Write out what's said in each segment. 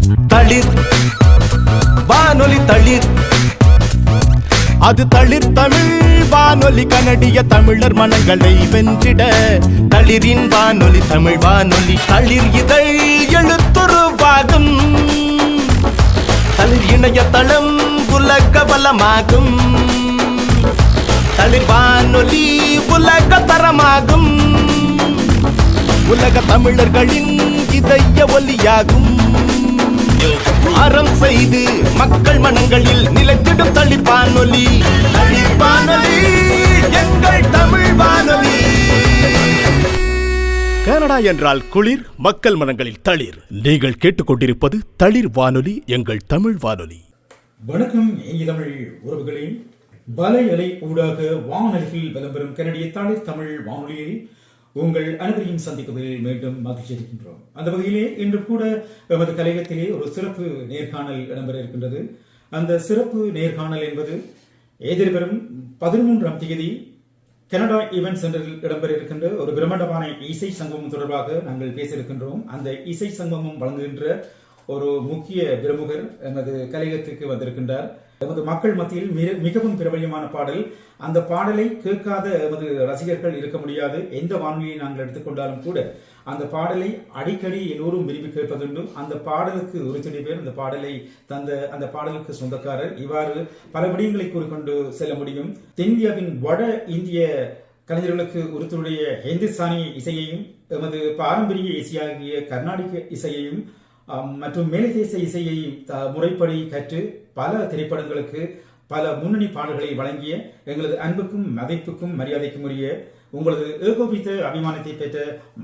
தளிர் வானொலி தளிர், அது தளிர் தமிழ் வானொலி. கனடிய தமிழர் மனங்களை வென்றிட தளிரின் வானொலி தமிழ் வானொலி. தளிர் இதழ் எழுத்துருவாகும், தளிர் இணையதளம் உலக வலமாகும். தளிர் வானொலி உலக தரமாகும், உலக தமிழர்களின் இதய ஒலியாகும். அறம் செய்து மக்கள் மனங்களில் நிலைத்திடும் தளிர் வானொலி. தளிர் வானொலி எங்கள் தமிழ் வானொலி. கனடா என்றால் குளிர், மக்கள் மனங்களில் தளிர். நீங்கள் கேட்டுக்கொண்டிருப்பது தளிர் வானொலி, எங்கள் தமிழ் வானொலி. வணக்கம் இனிய தமிழ் உறவுகளே. வலை அலை ஊடாக வானொலியில் விளம்பரம் கனடிய தளிர் தமிழ் வானொலியில் உங்கள் அனைவரையும் சந்திப்பதில் மீண்டும் மகிழ்ச்சி இருக்கின்றோம். அந்த வகையிலே இன்று கூட எமது கலையகத்திலே ஒரு சிறப்பு நேர்காணல் இடம்பெற இருக்கின்றது. அந்த சிறப்பு நேர்காணல் என்பது எதிர்வரும் 13ஆம் தேதி கனடா ஈவென்ட் சென்டரில் இடம்பெற இருக்கின்ற ஒரு பிரம்மாண்டமான இசை சங்கமம் தொடர்பாக நாங்கள் பேச இருக்கின்றோம். அந்த இசை சங்கமம் வழங்குகின்ற ஒரு முக்கிய பிரமுகர் எமது கலையகத்துக்கு வந்திருக்கின்றார். எமது மக்கள் மத்தியில் மிகவும் பிரபல்யமான பாடல். அந்த பாடலை கேட்காத எமது ரசிகர்கள் இருக்க முடியாது. எந்த வானொலியை நாங்கள் எடுத்துக்கொண்டாலும் கூட அந்த பாடலை அடிக்கடி எல்லோரும் விரும்பி கேட்பதுண்டு. அந்த பாடலுக்கு ஒரு சில பேர் அந்த பாடலை தந்த அந்த பாடலுக்கு சொந்தக்காரர். இவ்வாறு பல விடயங்களை கூறிக்கொண்டு செல்ல முடியும். தென்னிந்தியாவின் வட இந்திய கலைஞர்களுக்கு ஒருத்தருடைய ஹிந்துஸ்தானி இசையையும் எமது பாரம்பரிய இசையாகிய கர்நாடக இசையையும் மற்றும் மேலதேச இசையை முறைப்படி கற்று பல திரைப்படங்களுக்கு பல முன்னணி பாடல்களை வழங்கிய எங்களது அன்புக்கும் மதிப்புக்கும் மரியாதைக்கும் உரிய உங்களது ஏகோபித்த அபிமானத்தை பெற்ற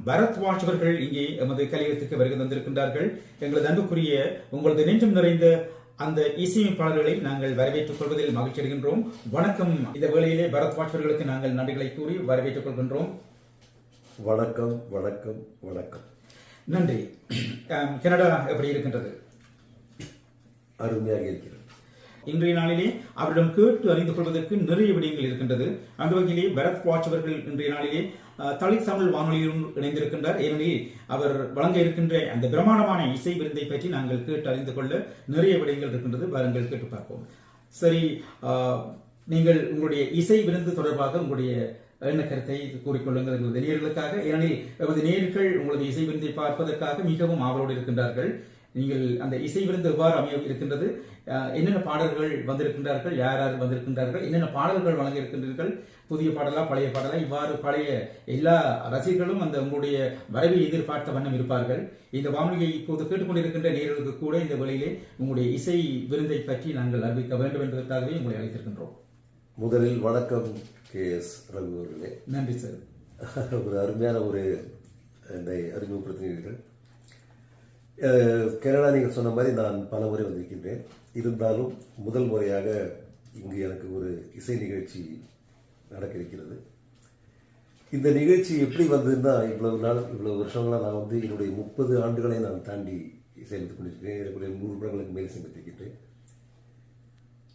பரத்வாஜ் அவர்கள் இங்கே எமது கலையகத்துக்கு வருகை தந்திருக்கின்றார்கள். எங்களது அன்புக்குரிய உங்களது நெஞ்சம் நிறைந்த அந்த இசையமைப்பாளர்களை நாங்கள் வரவேற்றுக் கொள்வதில் மகிழ்ச்சி அடைகின்றோம். வணக்கம். இந்த வேளையிலே பரத்வாஜ் அவர்களுக்கு நாங்கள் நன்றிகளை கூறி வரவேற்றுக் கொள்கின்றோம். வணக்கம் வணக்கம் வணக்கம். நன்றி. கனடா எப்படி இருக்கின்றது? அருமையாக இருக்கிறது. இன்றைய நாளிலே அவரிடம் கேட்டு அறிந்து கொள்வதற்கு நிறைய விடயங்கள் இருக்கின்றது. அந்த வகையிலே பரத்வாஜ் அவர்கள் இன்றைய நாளிலே தளிர் தமிழ் வானொலியுடன் இணைந்திருக்கின்றார். ஏனெனில் அவர் வழங்க இருக்கின்ற அந்த பிரமாண்டமான இசை விருந்தை பற்றி நாங்கள் கேட்டு அறிந்து கொள்ள நிறைய விடயங்கள் இருக்கின்றது. வாருங்கள் கேட்டு பார்ப்போம். சரி, நீங்கள் உங்களுடைய இசை விருந்து தொடர்பாக உங்களுடைய என்ன கருத்தை கூறிக்கொள்ளுங்கள் எங்களது நேயர்களுக்காக. ஏனெனில் எமது நேயர்கள் உங்களது இசை விருந்தை பார்ப்பதற்காக மிகவும் ஆவலோடு இருக்கின்றார்கள். நீங்கள் அந்த இசை விருந்து எவ்வாறு அமைய இருக்கின்றது, என்னென்ன பாடல்கள் வந்திருக்கின்றார்கள், யார் யார் வந்திருக்கின்றார்கள், என்னென்ன பாடல்கள் வழங்க இருக்கின்றீர்கள், புதிய பாடலா பழைய பாடலா, இவ்வாறு பழைய எல்லா ரசிகர்களும் அந்த உங்களுடைய வரவை எதிர்பார்த்த வண்ணம் இருப்பார்கள். இந்த வானொலியை இப்போது கேட்டுக்கொண்டிருக்கின்ற நேயர்களுக்கு கூட இந்த வேளையிலே உங்களுடைய இசை விருந்தை பற்றி நாங்கள் அறிவிக்க வேண்டும் என்பதற்காகவே உங்களை அழைத்திருக்கின்றோம். முதலில் வணக்கம் KS ரகு அவர்களே. நன்றி சார். ஒரு அருமையான ஒரு என்னை அறிமுகப்படுத்தினீர்கள். கனடா நீங்கள் சொன்ன மாதிரி நான் பல முறை வந்திருக்கின்றேன். இருந்தாலும் முதல் முறையாக இங்கு எனக்கு ஒரு இசை நிகழ்ச்சி நடக்க இருக்கிறது. இந்த நிகழ்ச்சி எப்படி வந்ததுன்னா, இவ்வளவு வருஷங்களாக நான் வந்து என்னுடைய 30 ஆண்டுகளை நான் தாண்டி இசையமைத்துக் கொண்டிருக்கிறேன். என்னுடைய 100 படங்களுக்கு மேல் சமைத்திருக்கின்றேன்.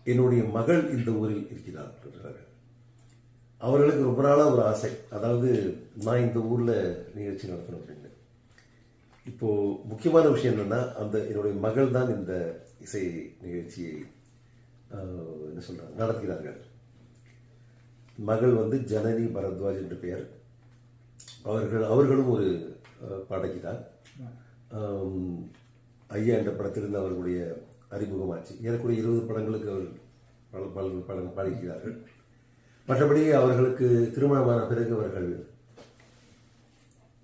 என்னுடைய மகள் இந்த ஊரில் இருக்கிறார்கள். அவர்களுக்கு ரொம்ப நாளாக ஒரு ஆசை, அதாவது நான் இந்த ஊரில் நிகழ்ச்சி நடத்தணும் அப்படின்னு. இப்போது முக்கியமான விஷயம் என்னென்னா, அந்த என்னுடைய மகள் தான் இந்த இசை நிகழ்ச்சியை என்ன சொல்கிறாங்க நடத்துகிறார்கள். மகள் வந்து ஜனனி பரத்வாஜ் என்று பெயர். அவர்களும் ஒரு பாடகி தான். ஐயா என்ற படத்திலிருந்து அவர்களுடைய அறிமுகமாச்சு. ஏறக்குறைய 20 படங்களுக்கு அவர்கள் பாடிக்கிறார்கள். மற்றபடி அவர்களுக்கு திருமணமான பிறகு அவர்கள்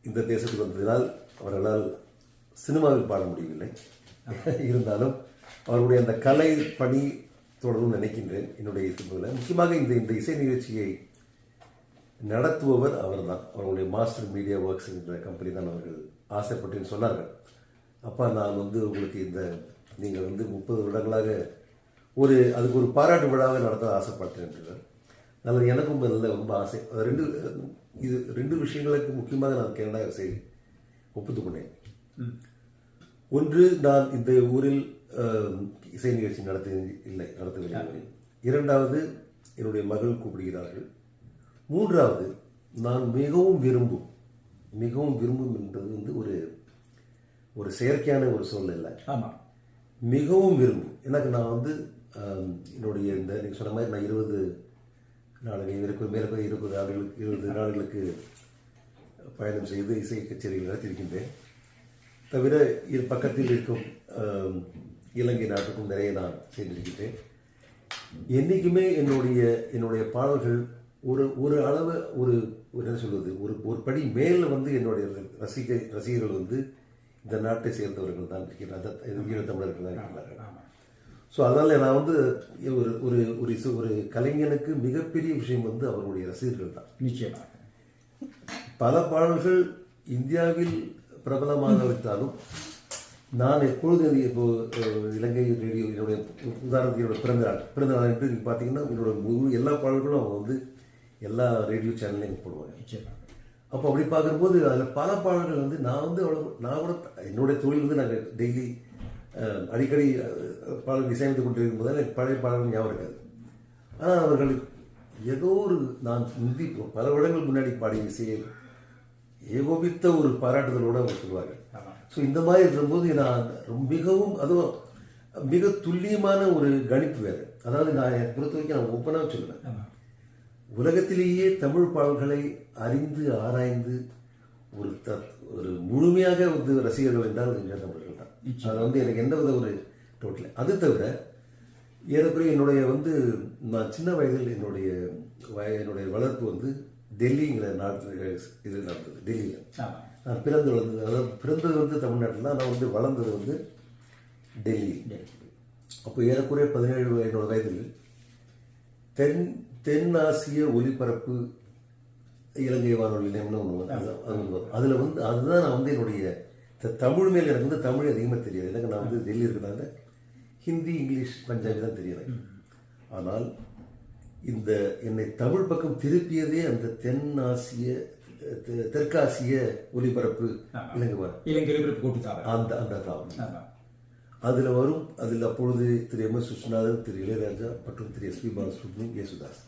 இந்த தேசத்துக்கு வந்ததினால் அவர்களால் சினிமாவில் பாட முடியவில்லை. இருந்தாலும் அவர்களுடைய அந்த கலை பணி தொடரும் நினைக்கின்றேன். என்னுடைய இசைப்பில் முக்கியமாக இந்த இசை நிகழ்ச்சியை நடத்துபவர் அவர்தான். அவர்களுடைய மாஸ்டர் மீடியா ஒர்க்ஸ் என்ற கம்பெனி தான் அவர்கள் ஆசைப்பட்டேன்னு சொன்னார்கள். அப்பா, நான் வந்து உங்களுக்கு நீங்கள் வந்து 30 வருடங்களாக அதுக்கு ஒரு பாராட்டு விழாவை நடத்த ஆசைப்பட்டேன் என்றார். நல்லது, எனக்கும் அதில் ரொம்ப ஆசை. இது 2 விஷயங்களுக்கு முக்கியமாக நான் கனடா செய்தி ஒப்புத்துக்கொண்டேன். ஒன்று, நான் இந்த ஊரில் இசை நிகழ்ச்சி நடத்தவில்லை. இரண்டாவது, என்னுடைய மகள் கூப்பிடுகிறார்கள். மூன்றாவது, நான் மிகவும் விரும்பும் என்றது வந்து ஒரு செயற்கையான ஒரு சூழ்நிலை. ஆமாம், மிகவும் விரும்பும். எனக்கு நான் வந்து என்னுடைய இந்த நீங்கள் சொன்ன மாதிரி நான் 20 நாடுகள் மேலே 20 நாடுகளுக்கு பயணம் செய்து இசை கச்சேரிகள் நடத்தியிருக்கின்றேன். தவிர பக்கத்தில் இருக்கும் இலங்கை நாட்டுக்கும் நிறைய நான் செய்திருக்கின்றேன். என்றைக்குமே என்னுடைய பாடல்கள் ஒரு அளவு என்ன சொல்வது ஒரு படி மேல வந்து என்னுடைய ரசிகர்கள் வந்து இந்த நாட்டை சேர்ந்தவர்கள் தான் இருக்கிறார்கள், ஈழத்தமிழர்கள் தான் இருக்கிறார்கள். ஸோ அதனால நான் வந்து ஒரு கலைஞனுக்கு மிகப்பெரிய விஷயம் வந்து அவருடைய ரசிகர்கள் தான். நிச்சயமாக பல பாடல்கள் இந்தியாவில் பிரபலமாக வைத்தாலும் நான் எப்பொழுது இப்போ இலங்கை ரேடியோ என்னுடைய உதாரணத்தினோட பிறந்த நாள் என்று நீங்கள் பார்த்தீங்கன்னா என்னோட எல்லா பாடல்களும் அவங்க வந்து எல்லா ரேடியோ சேனல்லையும் போடுவாங்க. அப்போ அப்படி பார்க்கும்போது அதில் பல பாடல்கள் வந்து நான் கூட என்னுடைய தொழில் வந்து நாங்கள் டெய்லி அடிக்கடி பாடல்கள் இசையமைத்து கொண்டிருக்கும் போது எனக்கு பழைய பாடல்கள் ஞாபகம் இருக்காது. ஆனால் அவர்கள் ஏதோ நான் பல வருடங்கள் முன்னாடி பாடிய இசையை ஏகோபித்த ஒரு பாராட்டுதலோடு அவங்க சொல்வார்கள். ஸோ இந்த மாதிரி இருக்கும்போது நான் மிகவும் அதுவும் மிக துல்லியமான ஒரு கணிப்பு வேறு. அதாவது நான் என்னை பொறுத்த வரைக்கும் நான் ஒப்பனாக சொல்லுவேன், உலகத்திலேயே தமிழ் பாடல்களை அறிந்து ஆராய்ந்து ஒரு முழுமையாக வந்து ரசிகர்கள் என்றால் தமிழர்கள் தான். அது வந்து எனக்கு எந்த வித ஒரு டோட்டல். அது தவிர ஏறக்குறைய என்னுடைய வந்து நான் சின்ன வயதில் என்னுடைய வளர்ப்பு வந்து டெல்லிங்கிற நாட்டில் இதில் நடந்தது. டெல்லியில் நான் பிறந்தது வந்து தமிழ்நாட்டில் தான். நான் வந்து வளர்ந்தது வந்து டெல்லி. அப்போ ஏறக்குறைய 17 என்னோட வயதில் தென்னாசிய ஒலிபரப்பு இலங்கை வானொலி அதில் வந்து அதுதான் நான் வந்து என்னுடைய தமிழ் மேல் எனக்கு வந்து தமிழ் அதிகமாக தெரியாது. எனக்கு நான் வந்து டெல்லி இருக்கிறனால ஹிந்தி, இங்கிலீஷ், பஞ்சாபி தான் தெரியாது. ஆனால் என்னை தமிழ் பக்கம் திருப்பியதே அந்த தெற்காசிய ஒலிபரப்பு இலங்கை அந்த தாவரம். அதில் அப்பொழுது திரு எம்.எஸ். விஸ்வநாதன், திரு இளையராஜா மற்றும் திரு எஸ்.பி. பாலசுப்ரமணியம், யேசுதாஸ்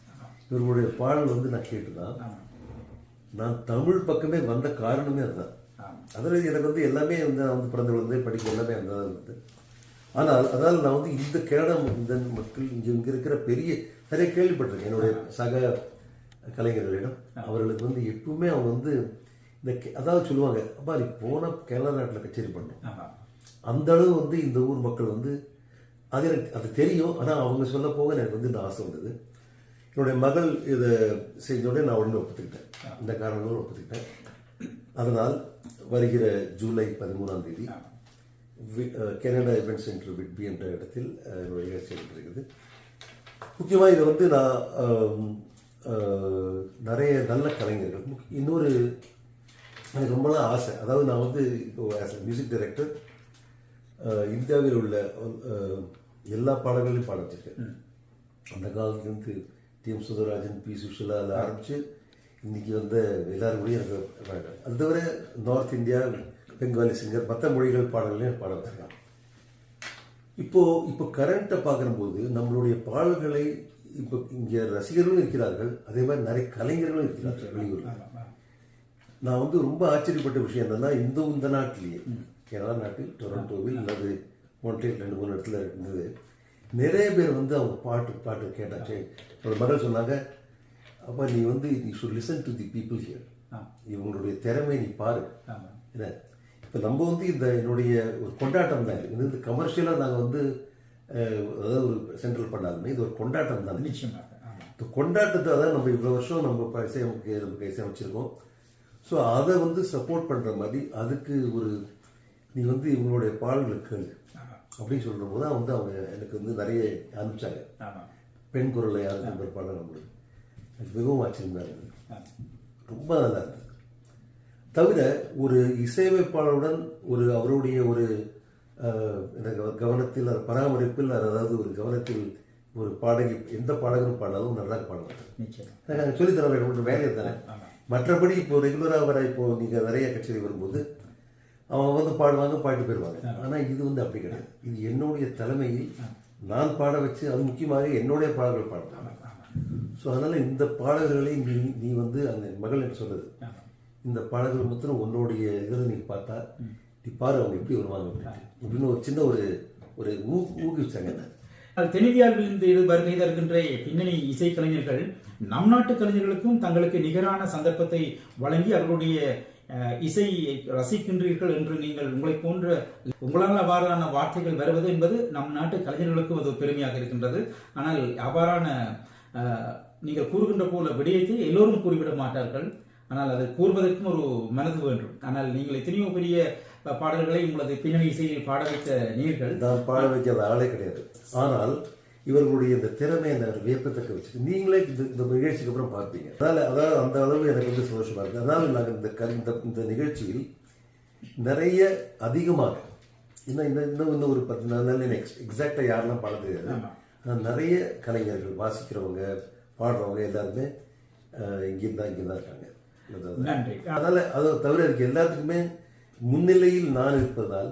இவர்களுடைய பாடல் வந்து நான் கேட்டுதான் நான் தமிழ் பக்கமே வந்த காரணமே அதுதான். அதில் எனக்கு வந்து எல்லாமே வந்து நான் வந்து பிறந்த குழந்தை படிக்க எல்லாமே அந்த இருந்தது. ஆனால் அதனால் நான் வந்து இந்த கேரளா மக்கள் இங்கே இருக்கிற நிறைய கேள்விப்பட்டிருக்கேன் என்னுடைய சக கலைஞர்களிடம். அவர்களுக்கு வந்து எப்பவுமே அவங்க வந்து அதாவது சொல்லுவாங்க, அப்பா நீ போன கேரளா நாட்டில் கச்சேரி பண்ணணும். அந்த அளவு வந்து இந்த ஊர் மக்கள் வந்து அது தெரியும். ஆனால் அவங்க சொல்ல போக எனக்கு வந்து இந்த ஆசை வந்தது. என்னுடைய மகள் இதை செஞ்சோடனே நான் உடனே ஒப்புத்துக்கிட்டேன். இந்த காரணங்களும் ஒப்புத்துக்கிட்டேன். அதனால் வருகிற ஜூலை 13ஆம் தேதி கனடா இவெண்ட் சென்டர் விட்பி என்ற இடத்தில் என்னுடைய நிகழ்ச்சி இருக்குது. முக்கியமாக இதை வந்து நான் நிறைய நல்ல கலைஞர்கள் இன்னொரு எனக்கு ரொம்ப நாள் ஆசை. அதாவது நான் வந்து இப்போ ஆஸ் அ மியூசிக் டைரக்டர் இந்தியாவில் உள்ள எல்லா பாடல்களையும் பாட வச்சிருக்கேன். அந்த காலத்துலேருந்து டி.எம். சுந்தரராஜன், பி. சுஷிலா அதில் ஆரம்பித்து இன்னைக்கு வந்து எல்லாரும் கூட எனக்கு அது தவிர நார்த் இந்தியா பெங்காலி சிங்கர் மற்ற மொழிகள் பாடல்களையும் பாட வச்சிருக்காங்க. இப்போ கரண்ட்டை பார்க்கும்போது நம்மளுடைய பாடல்களை இப்போ இங்கே ரசிகர்களும் இருக்கிறார்கள், அதே மாதிரி நிறைய கலைஞர்களும் இருக்கிறார்கள் வெளியூரில். நான் வந்து ரொம்ப ஆச்சரியப்பட்ட விஷயம் என்னன்னா இந்த நாட்டிலேயே கேரளா நாட்டில் டொரண்டோவில் அல்லது மொன்ட்ரியல் 2-3 இடத்துல இருந்தது நிறைய பேர் வந்து அவங்க பாட்டு கேட்டாச்சு. ஒரு மகள் சொன்னாங்க, அப்போ நீ வந்து you should listen to the people here, இவங்களுடைய திறமை நீ பாரு. என்ன இப்போ நம்ம வந்து என்னுடைய ஒரு கொண்டாட்டம் தான் இது. இந்த கமர்ஷியலாக நாங்கள் வந்து அதாவது ஒரு சென்ட்ரல் பண்ணாலுமே இது ஒரு கொண்டாட்டம் தான். நிச்சயமாக இந்த கொண்டாட்டத்தை தான் நம்ம இவ்வளோ வருஷம் நம்ம இசையமைச்சிருக்கோம். ஸோ அதை வந்து சப்போர்ட் பண்ணுற மாதிரி அதுக்கு நீ வந்து இவங்களுடைய பாடல்களுக்கு அப்படின்னு சொல்கிற போது தான் வந்து அவங்க எனக்கு வந்து நிறைய அனுப்பிச்சாங்க. பெண் குரலை யாருக்கு பாடல் நம்மளுக்கு எனக்கு மிகவும் ஆச்சரியமாக இருந்தது, ரொம்ப நல்லா இருந்தது. தவிர ஒரு இசையமைப்பாளருடன் அவருடைய கவனத்தில் பராமரிப்பில் அதாவது ஒரு கவனத்தில் ஒரு பாடகி எந்த பாடகரும் பாடாலும் நல்லா பாடுவாங்க. சொல்லித்தர ஒரு வேலையை தானே. மற்றபடி இப்போ ரெகுலராக வர இப்போ நீங்கள் நிறைய கச்சேரி வரும்போது அவங்க வந்து பாடுவாங்க, பாட்டு போயிடுவாங்க. ஆனால் இது வந்து அப்படி கிடையாது. இது என்னுடைய தலைமையில் நான் பாட வச்சு அது முக்கியமாக என்னுடைய பாடல்கள் பாடுறாங்க. ஸோ அதனால் இந்த பாடல்களை நீ வந்து அந்த மகள் என்று சொல்லுது, இந்த பாடல்கள் மொத்தம் உன்னுடைய இதில் நீ பார்த்தா நீ பாரு அவங்க எப்படி வருவாங்க அப்படின்னு ஒரு சின்ன ஒரு ஒரு ஊக்குவிச்சாங்க என்ன. தென்னிந்தியாவிலிருந்து இது வருகை தருகின்ற பின்னணி இசை கலைஞர்கள் நம் நாட்டு கலைஞர்களுக்கும் தங்களுக்கு நிகரான சந்தர்ப்பத்தை வழங்கி அவர்களுடைய இசையை ரசிக்கின்றீர்கள் என்று நீங்கள் உங்களை போன்ற உங்களால் அவ்வாறான வார்த்தைகள் வருவது என்பது நம் நாட்டு கலைஞர்களுக்கும் அது பெருமையாக இருக்கின்றது. ஆனால் அவ்வாறான நீங்கள் கூறுகின்ற போல விடயத்தை எல்லோரும் கூறிவிட மாட்டார்கள். ஆனால் அது கூறுவதற்கும் ஒரு மனது வேண்டும். ஆனால் நீங்கள் எத்தனையோ பெரிய பாடல்களை உங்களது பின்னணி இசையில் பாட வைத்த நீர்கள். நான் பாட வைக்காத ஆளே கிடையாது. ஆனால் இவர்களுடைய இந்த திறமை என்ன வியப்பத்தக்க வச்சு நீங்களே இந்த நிகழ்ச்சிக்கு அப்புறம் பார்ப்பீங்க. அதாவது அந்த அளவு எனக்கு வந்து சந்தோஷமா இருக்கு. அதனால நாங்கள் இந்த நிகழ்ச்சியில் நிறைய அதிகமாக இன்னும் ஒரு 10 நாள் எக்ஸாக்டா யாரெல்லாம் பாட தெரியாது. நிறைய கலைஞர்கள் வாசிக்கிறவங்க பாடுறவங்க எல்லாருமே இங்கேதான் இருக்காங்க. அதனால அதை தவிர இருக்கு எல்லாத்துக்குமே முன்னிலையில் நான் இருப்பதால்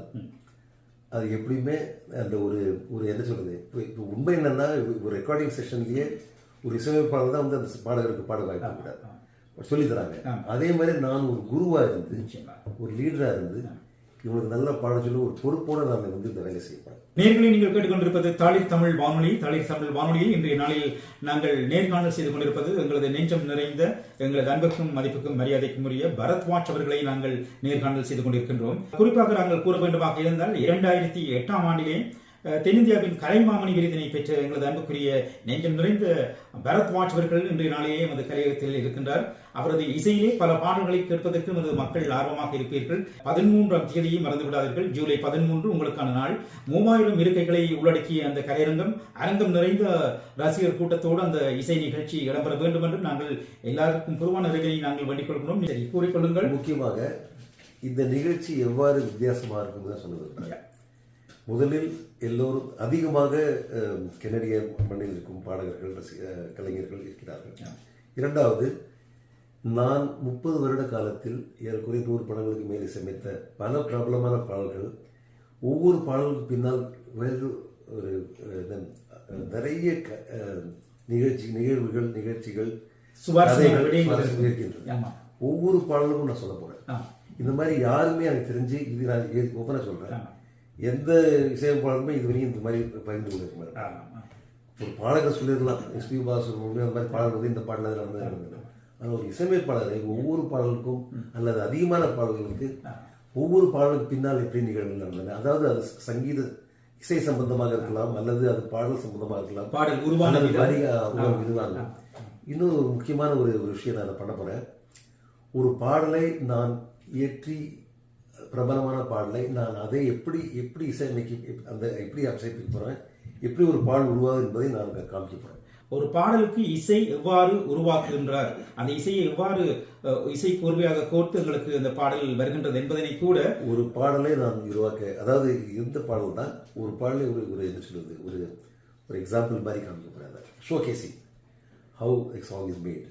அது எப்படியுமே அந்த ஒரு என்ன சொல்றது, இப்போ உண்மை என்னன்னா ஒரு ரெக்கார்டிங் செஷன்லயே ஒரு இசையமைப்பாளர் தான் வந்து அந்த பாடகருக்கு பாட வாய்ப்பு கூடாது சொல்லி தராங்க. அதே மாதிரி நான் ஒரு குருவா இருந்து ஒரு லீடரா இருந்து இவங்களுக்கு நல்ல பாட சொல்லி ஒரு பொறுப்போட நான் வந்து இந்த வேலை செய்யப்பேன். நேர்களை நீங்கள் கேட்டுக்கொண்டிருப்பது தாளிர் தமிழ் வானொலி. தாளிர் தமிழ் வானொலியில் இன்றைய நாளில் நாங்கள் நேர்காணல் செய்து கொண்டிருப்பது எங்களது நெஞ்சம் நிறைந்த எங்களது அன்புக்கும் மதிப்புக்கும் மரியாதைக்கும் உரிய பரத்வாஜ் அவர்களை நாங்கள் நேர்காணல் செய்து கொண்டிருக்கின்றோம். குறிப்பாக நாங்கள் கூற வேண்டுமாக இருந்தால் 2008 ஆண்டிலே தென்னிந்தியாவின் கலைமாமணி விருதினை பெற்ற எங்களது அன்புக்குரிய நெஞ்சம் நிறைந்த பரத்வாஜ் அவர்கள் இன்றைய நாளிலே எமது கலையகத்தில் இருக்கின்றார். அவரது இசையிலே பல பாடல்களை கேட்பதற்கு நமது மக்கள் ஆர்வமாக இருப்பீர்கள். 13ஆம் தேதியை மறந்து விடாதீர்கள். ஜூலை 13 உங்களுக்கான நாள். 3000 இருக்கைகளை உள்ளடக்கிய அந்த கலையரங்கம் அரங்கம் நிறைந்த ரசிகர் கூட்டத்தோடு அந்த இசை நிகழ்ச்சி இடம்பெற வேண்டும் என்று நாங்கள் எல்லாருக்கும் பொதுவான நிறைவை நாங்கள் வேண்டிக் கொள்கிறோம். சரி, கூறிக்கொள்ளுங்கள். முக்கியமாக இந்த நிகழ்ச்சி எவ்வாறு வித்தியாசமாக இருக்கும் சொல்லுவது. முதலில் எல்லோரும் அதிகமாக கெனடிய மண்ணில் இருக்கும் பாடகர்கள் கலைஞர்கள் இருக்கிறார்கள். இரண்டாவது, நான் 30 வருட காலத்தில் ஏறக்குறைய 100 படங்களுக்கு மேலே சமைத்த பல பிரபலமான பாடல்கள். ஒவ்வொரு பாடலுக்கு பின்னால் வேறு ஒரு நிறைய நிகழ்ச்சிகள் இருக்கின்றன. ஒவ்வொரு பாடலுக்கும் நான் சொல்ல போறேன். இந்த மாதிரி யாருமே எனக்கு தெரிஞ்சு இது நான் ஓப்பனா சொல்றேன், எந்த இசையமைப்பாளருமே இதுவரையும் இந்த மாதிரி பகிர்ந்து கொண்டிருக்க மாட்டேன். ஒரு பாடகர் சொல்லிடலாம், எஸ்பி பாலசுப்ரமணியம் அந்த மாதிரி பாடல் வந்து இந்த பாடல் நடந்தது. ஆனால் ஒரு இசையமைப்பாளரை ஒவ்வொரு பாடலுக்கும் அல்லது அதிகமான பாடல்களுக்கு ஒவ்வொரு பாடலுக்கு பின்னால் எப்படி நிகழ்வுகள் நடந்தன, அதாவது அது சங்கீத இசை சம்பந்தமாக இருக்கலாம் அல்லது அது பாடல் சம்பந்தமாக இருக்கலாம், பாடல் உருவான இதுவாங்க. இன்னும் ஒரு முக்கியமான ஒரு விஷயம் நான் பண்ண போறேன். ஒரு பாடலை நான் இயற்றி பிரபலமான பாடலை நான் அதை எப்படி இசையமைக்க அந்த எப்படி இசைப்பிக்க போறேன், எப்படி ஒரு பாடல் உருவாகுது என்பதை நான் காமிக்க போறேன். ஒரு பாடலுக்கு இசை எவ்வாறு உருவாக்குகின்றார், அந்த இசையை எவ்வாறு இசை கோர்வையாக கோர்த்து எங்களுக்கு அந்த பாடல் வருகின்றது என்பதனை கூட ஒரு பாடலை நான் உருவாக்க, அதாவது எந்த பாடல் தான் ஒரு பாடலை ஒரு என்ன சொல்றது, ஒரு எக்ஸாம்பிள் மாதிரி காமிக்க போறேன். Showcasing how a song is made.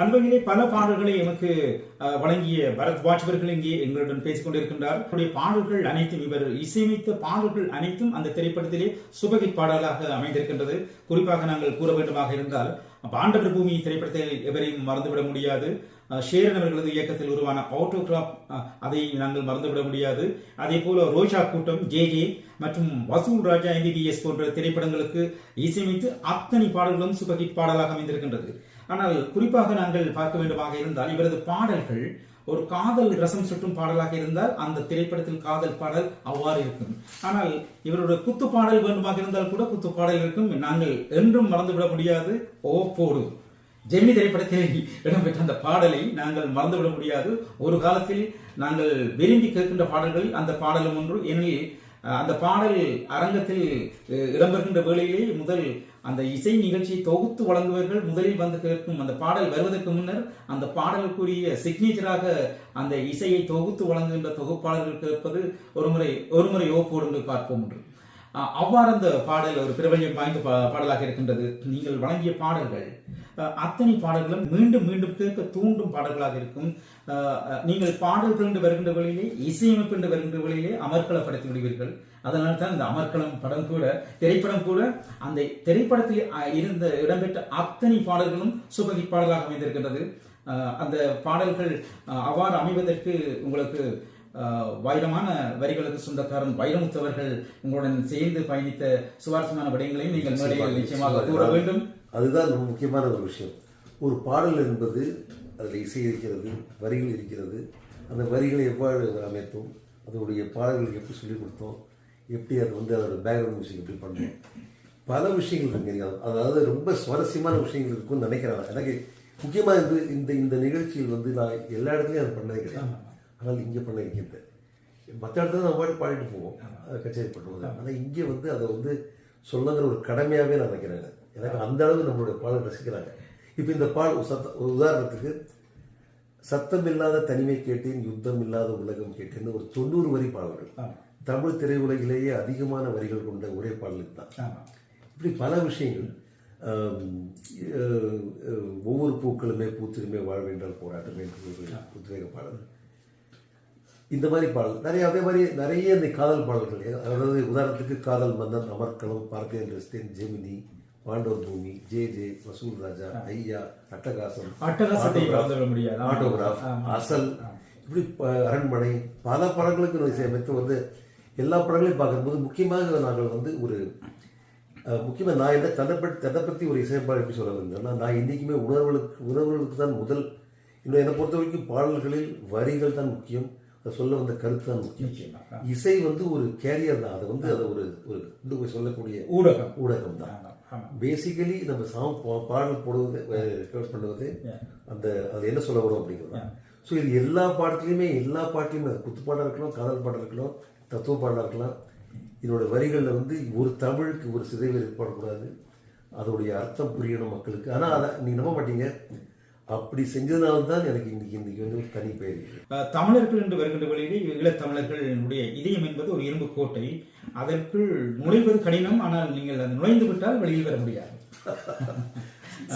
அன்பகிலே பல பாடல்களை எமக்கு வழங்கிய பரத்வாஜ் அவர்கள் இங்கே எங்களுடன் பேசிக் கொண்டிருக்கின்றார். அவருடைய பாடல்கள் அனைத்தும், இவர் இசையமைத்த பாடல்கள் அனைத்தும் அந்த திரைப்படத்திலே சுபஹிட் பாடலாக அமைந்திருக்கின்றது. குறிப்பாக நாங்கள் கூற வேண்டுமாக இருந்தால் பாண்டவர் பூமி திரைப்படத்தில் எவரையும் மறந்துவிட முடியாது. ஷேரன் அவர்களது இயக்கத்தில் உருவான ஆட்டோகிராப், அதை நாங்கள் மறந்துவிட முடியாது. அதே போல ரோஜா கூட்டம், ஜே மற்றும் வசூல் ராஜா MBBS போன்ற திரைப்படங்களுக்கு இசையமைத்து அத்தனை பாடல்களும் சூப்பர் ஹிட் பாடலாக அமைந்திருக்கின்றது. ஆனால் குறிப்பாக நாங்கள் பார்க்க வேண்டுமாக இருந்தால் இவரது பாடல்கள் ஒரு காதல் ரசம் சுற்றும் பாடலாக இருந்தால் அந்த திரைப்படத்தில் காதல் பாடல் அவ்வாறு இருக்கும். ஆனால் இவருடைய குத்து பாடல் வேண்டுமாக இருந்தால் கூட குத்து பாடல் இருக்கும். நாங்கள் என்றும் மறந்துவிட முடியாது ஓ போடு ஜெமினி திரைப்படத்தில் இடம்பெற்ற அந்த பாடலை நாங்கள் மறந்துவிட முடியாது. ஒரு காலத்தில் நாங்கள் விரும்பி கேட்கின்ற பாடல்கள் அந்த பாடலும் ஒன்று. ஏனெனில் அந்த பாடல் அரங்கத்தில் இடம்பெறுகின்ற வேளையிலே முதல் அந்த இசை நிகழ்ச்சியை தொகுத்து வழங்குவர்கள் முதலில் வந்து கேட்கும் அந்த பாடல் வருவதற்கு முன்னர் அந்த பாடலுக்குரிய சிக்னேச்சராக அந்த இசையை தொகுத்து வழங்குகின்ற தொகுப்பாளர்கள் கேட்பது ஒரு முறை ஓப்போடுங்கள் பார்ப்போம் என்று. அவ்வாறு அந்த பாடல் ஒரு பிரபல்யம் வாய்ந்த பாடலாக இருக்கின்றது. நீங்கள் வழங்கிய பாடல்கள் அத்தனை பாடல்களும் மீண்டும் மீண்டும் கேட்க தூண்டும் பாடல்களாக இருக்கும். நீங்கள் பாடல்கள் என்று வருகின்ற வழியிலே, இசையமைப்பு என்று வருகின்ற வழியிலே அமர்க்களப்படுத்தி விடுவீர்கள். அதனால தான் இந்த அமர்க்களம் படம் கூட, திரைப்படம் கூட, அந்த திரைப்படத்தில் இருந்த இடம்பெற்ற அத்தனை பாடல்களும் சூப்பர் ஹிட் பாடலாக அமைந்திருக்கின்றது. அந்த பாடல்கள் அவ்வாறு அமைவதற்கு உங்களுக்கு வைரமான வரிகளுக்கு சொந்தக்காரன் வைரமுத்து அவர்கள் உங்களுடன் சேர்ந்து பயணித்த சுவாரஸ்யமான விடயங்களையும் நீங்கள் மேடையில் நிச்சயமாக கூற வேண்டும். அதுதான் ரொம்ப முக்கியமான ஒரு விஷயம். ஒரு பாடல் என்பது அதில் இசை இருக்கிறது, வரிகள் இருக்கிறது. அந்த வரிகளை எவ்வாறு அமைத்தோம், அதனுடைய பாடல்களுக்கு எப்படி சொல்லிக் கொடுத்தோம், எப்படி அது வந்து அதோட பேக்ரவுண்ட் மியூசிக் எப்படி பண்ணோம், பல விஷயங்கள் இருக்கு. அதாவது ரொம்ப சுவாரஸ்யமான விஷயங்கள் இருக்குன்னு நினைக்கிறேன். எனக்கு முக்கியமாக இந்த நிகழ்ச்சியில் வந்து நான் எல்லா இடத்துலையும் அதை பண்ணதே கிடையாது. ஆனால் இங்கே பண்ண இருக்கின்றேன். மற்ற இடத்துல நான் பாட்டு பாடிட்டு போவோம், கச்சேரி பண்ணுவோம். ஆனால் இங்கே வந்து அதை வந்து சொல்லுங்கிற ஒரு கடமையாகவே நான் நினைக்கிறேன். எனக்கு அந்த அளவு நம்மளுடைய பாடல் ரசிக்கிறாங்க. இப்போ இந்த ஒரு உதாரணத்துக்கு சத்தம் இல்லாத தனிமை கேட்டேன், யுத்தம் இல்லாத உலகம் கேட்டேன்னு ஒரு 90 வரி பாடல்கள். தமிழ் திரையுலகிலேயே அதிகமான வரிகள் கொண்ட ஒரே பாடலுக்கு தான். இப்படி பல விஷயங்கள். ஒவ்வொரு பூக்களுமே பூத்திருமே வாழ்வென்றால் போராட்டம் என்று ஒரு உத்வேக பாடல். இந்த மாதிரி பாடல் நிறைய, அதே மாதிரி நிறைய இந்த காதல் பாடல்கள். அதாவது உதாரணத்துக்கு காதல் மன்னன், அமர்க்களம், பார்த்தியன் ரெஸ்டேன், ஜெமினி, பாண்டவர் பூமி, ஜே வசூல் ராஜா, ஐயா, அட்டகாசம், ஆட்டோகிராஃப், அசல், இப்படி அரண்மனை, பல படங்களுக்கு இசையமைத்து வந்து எல்லா படங்களையும் பார்க்கும்போது முக்கியமாக நாங்கள் வந்து ஒரு முக்கியமாக நான் என்ன தன்னை பற்றி ஒரு இசையமைப்பாளர் எப்படி சொல்ல வந்தேன்னா, நான் இன்றைக்குமே உணர்வுகளுக்கு தான் முதல். இன்னும் என்னை பொறுத்த வரைக்கும் பாடல்களில் வரிகள் தான் முக்கியம், அதை சொல்ல வந்த கருத்து தான் முக்கியம். இசை வந்து ஒரு கேரியர் தான். அதை வந்து அதை ஒரு போய் சொல்லக்கூடிய ஊடகம் தான். பேசிக்கலி நம்ம பாடல் போடுவது, ரெக்கார்ட் பண்ணுவது, அது என்ன சொல்ல வரும் அப்படிங்கிறது. ஸோ இது எல்லா பாடத்துலையுமே அது குத்துப்பாடாக இருக்கலாம், காதல் பாடல் இருக்கலாம், தத்துவ பாடலாக இருக்கலாம். இதோட வரிகளில் வந்து ஒரு தமிழுக்கு ஒரு சிதைவு ஏற்படக்கூடாது, அதோடைய அர்த்தம் புரியணும் மக்களுக்கு. ஆனால் அதை நீங்கள் நம்ப மாட்டீங்க, அப்படி செஞ்சதுனால தான் எனக்கு இன்னைக்கு வந்து தனி பெயர். தமிழர்கள் என்று வருகின்ற வழியிலே ஈழத்தமிழர்களுடைய இதயம் என்பது ஒரு இரும்பு கோட்டை. அதற்குள் நுழைவது கடினம். ஆனால் நீங்கள் அது நுழைந்து விட்டால் வெளியில் வர முடியாது.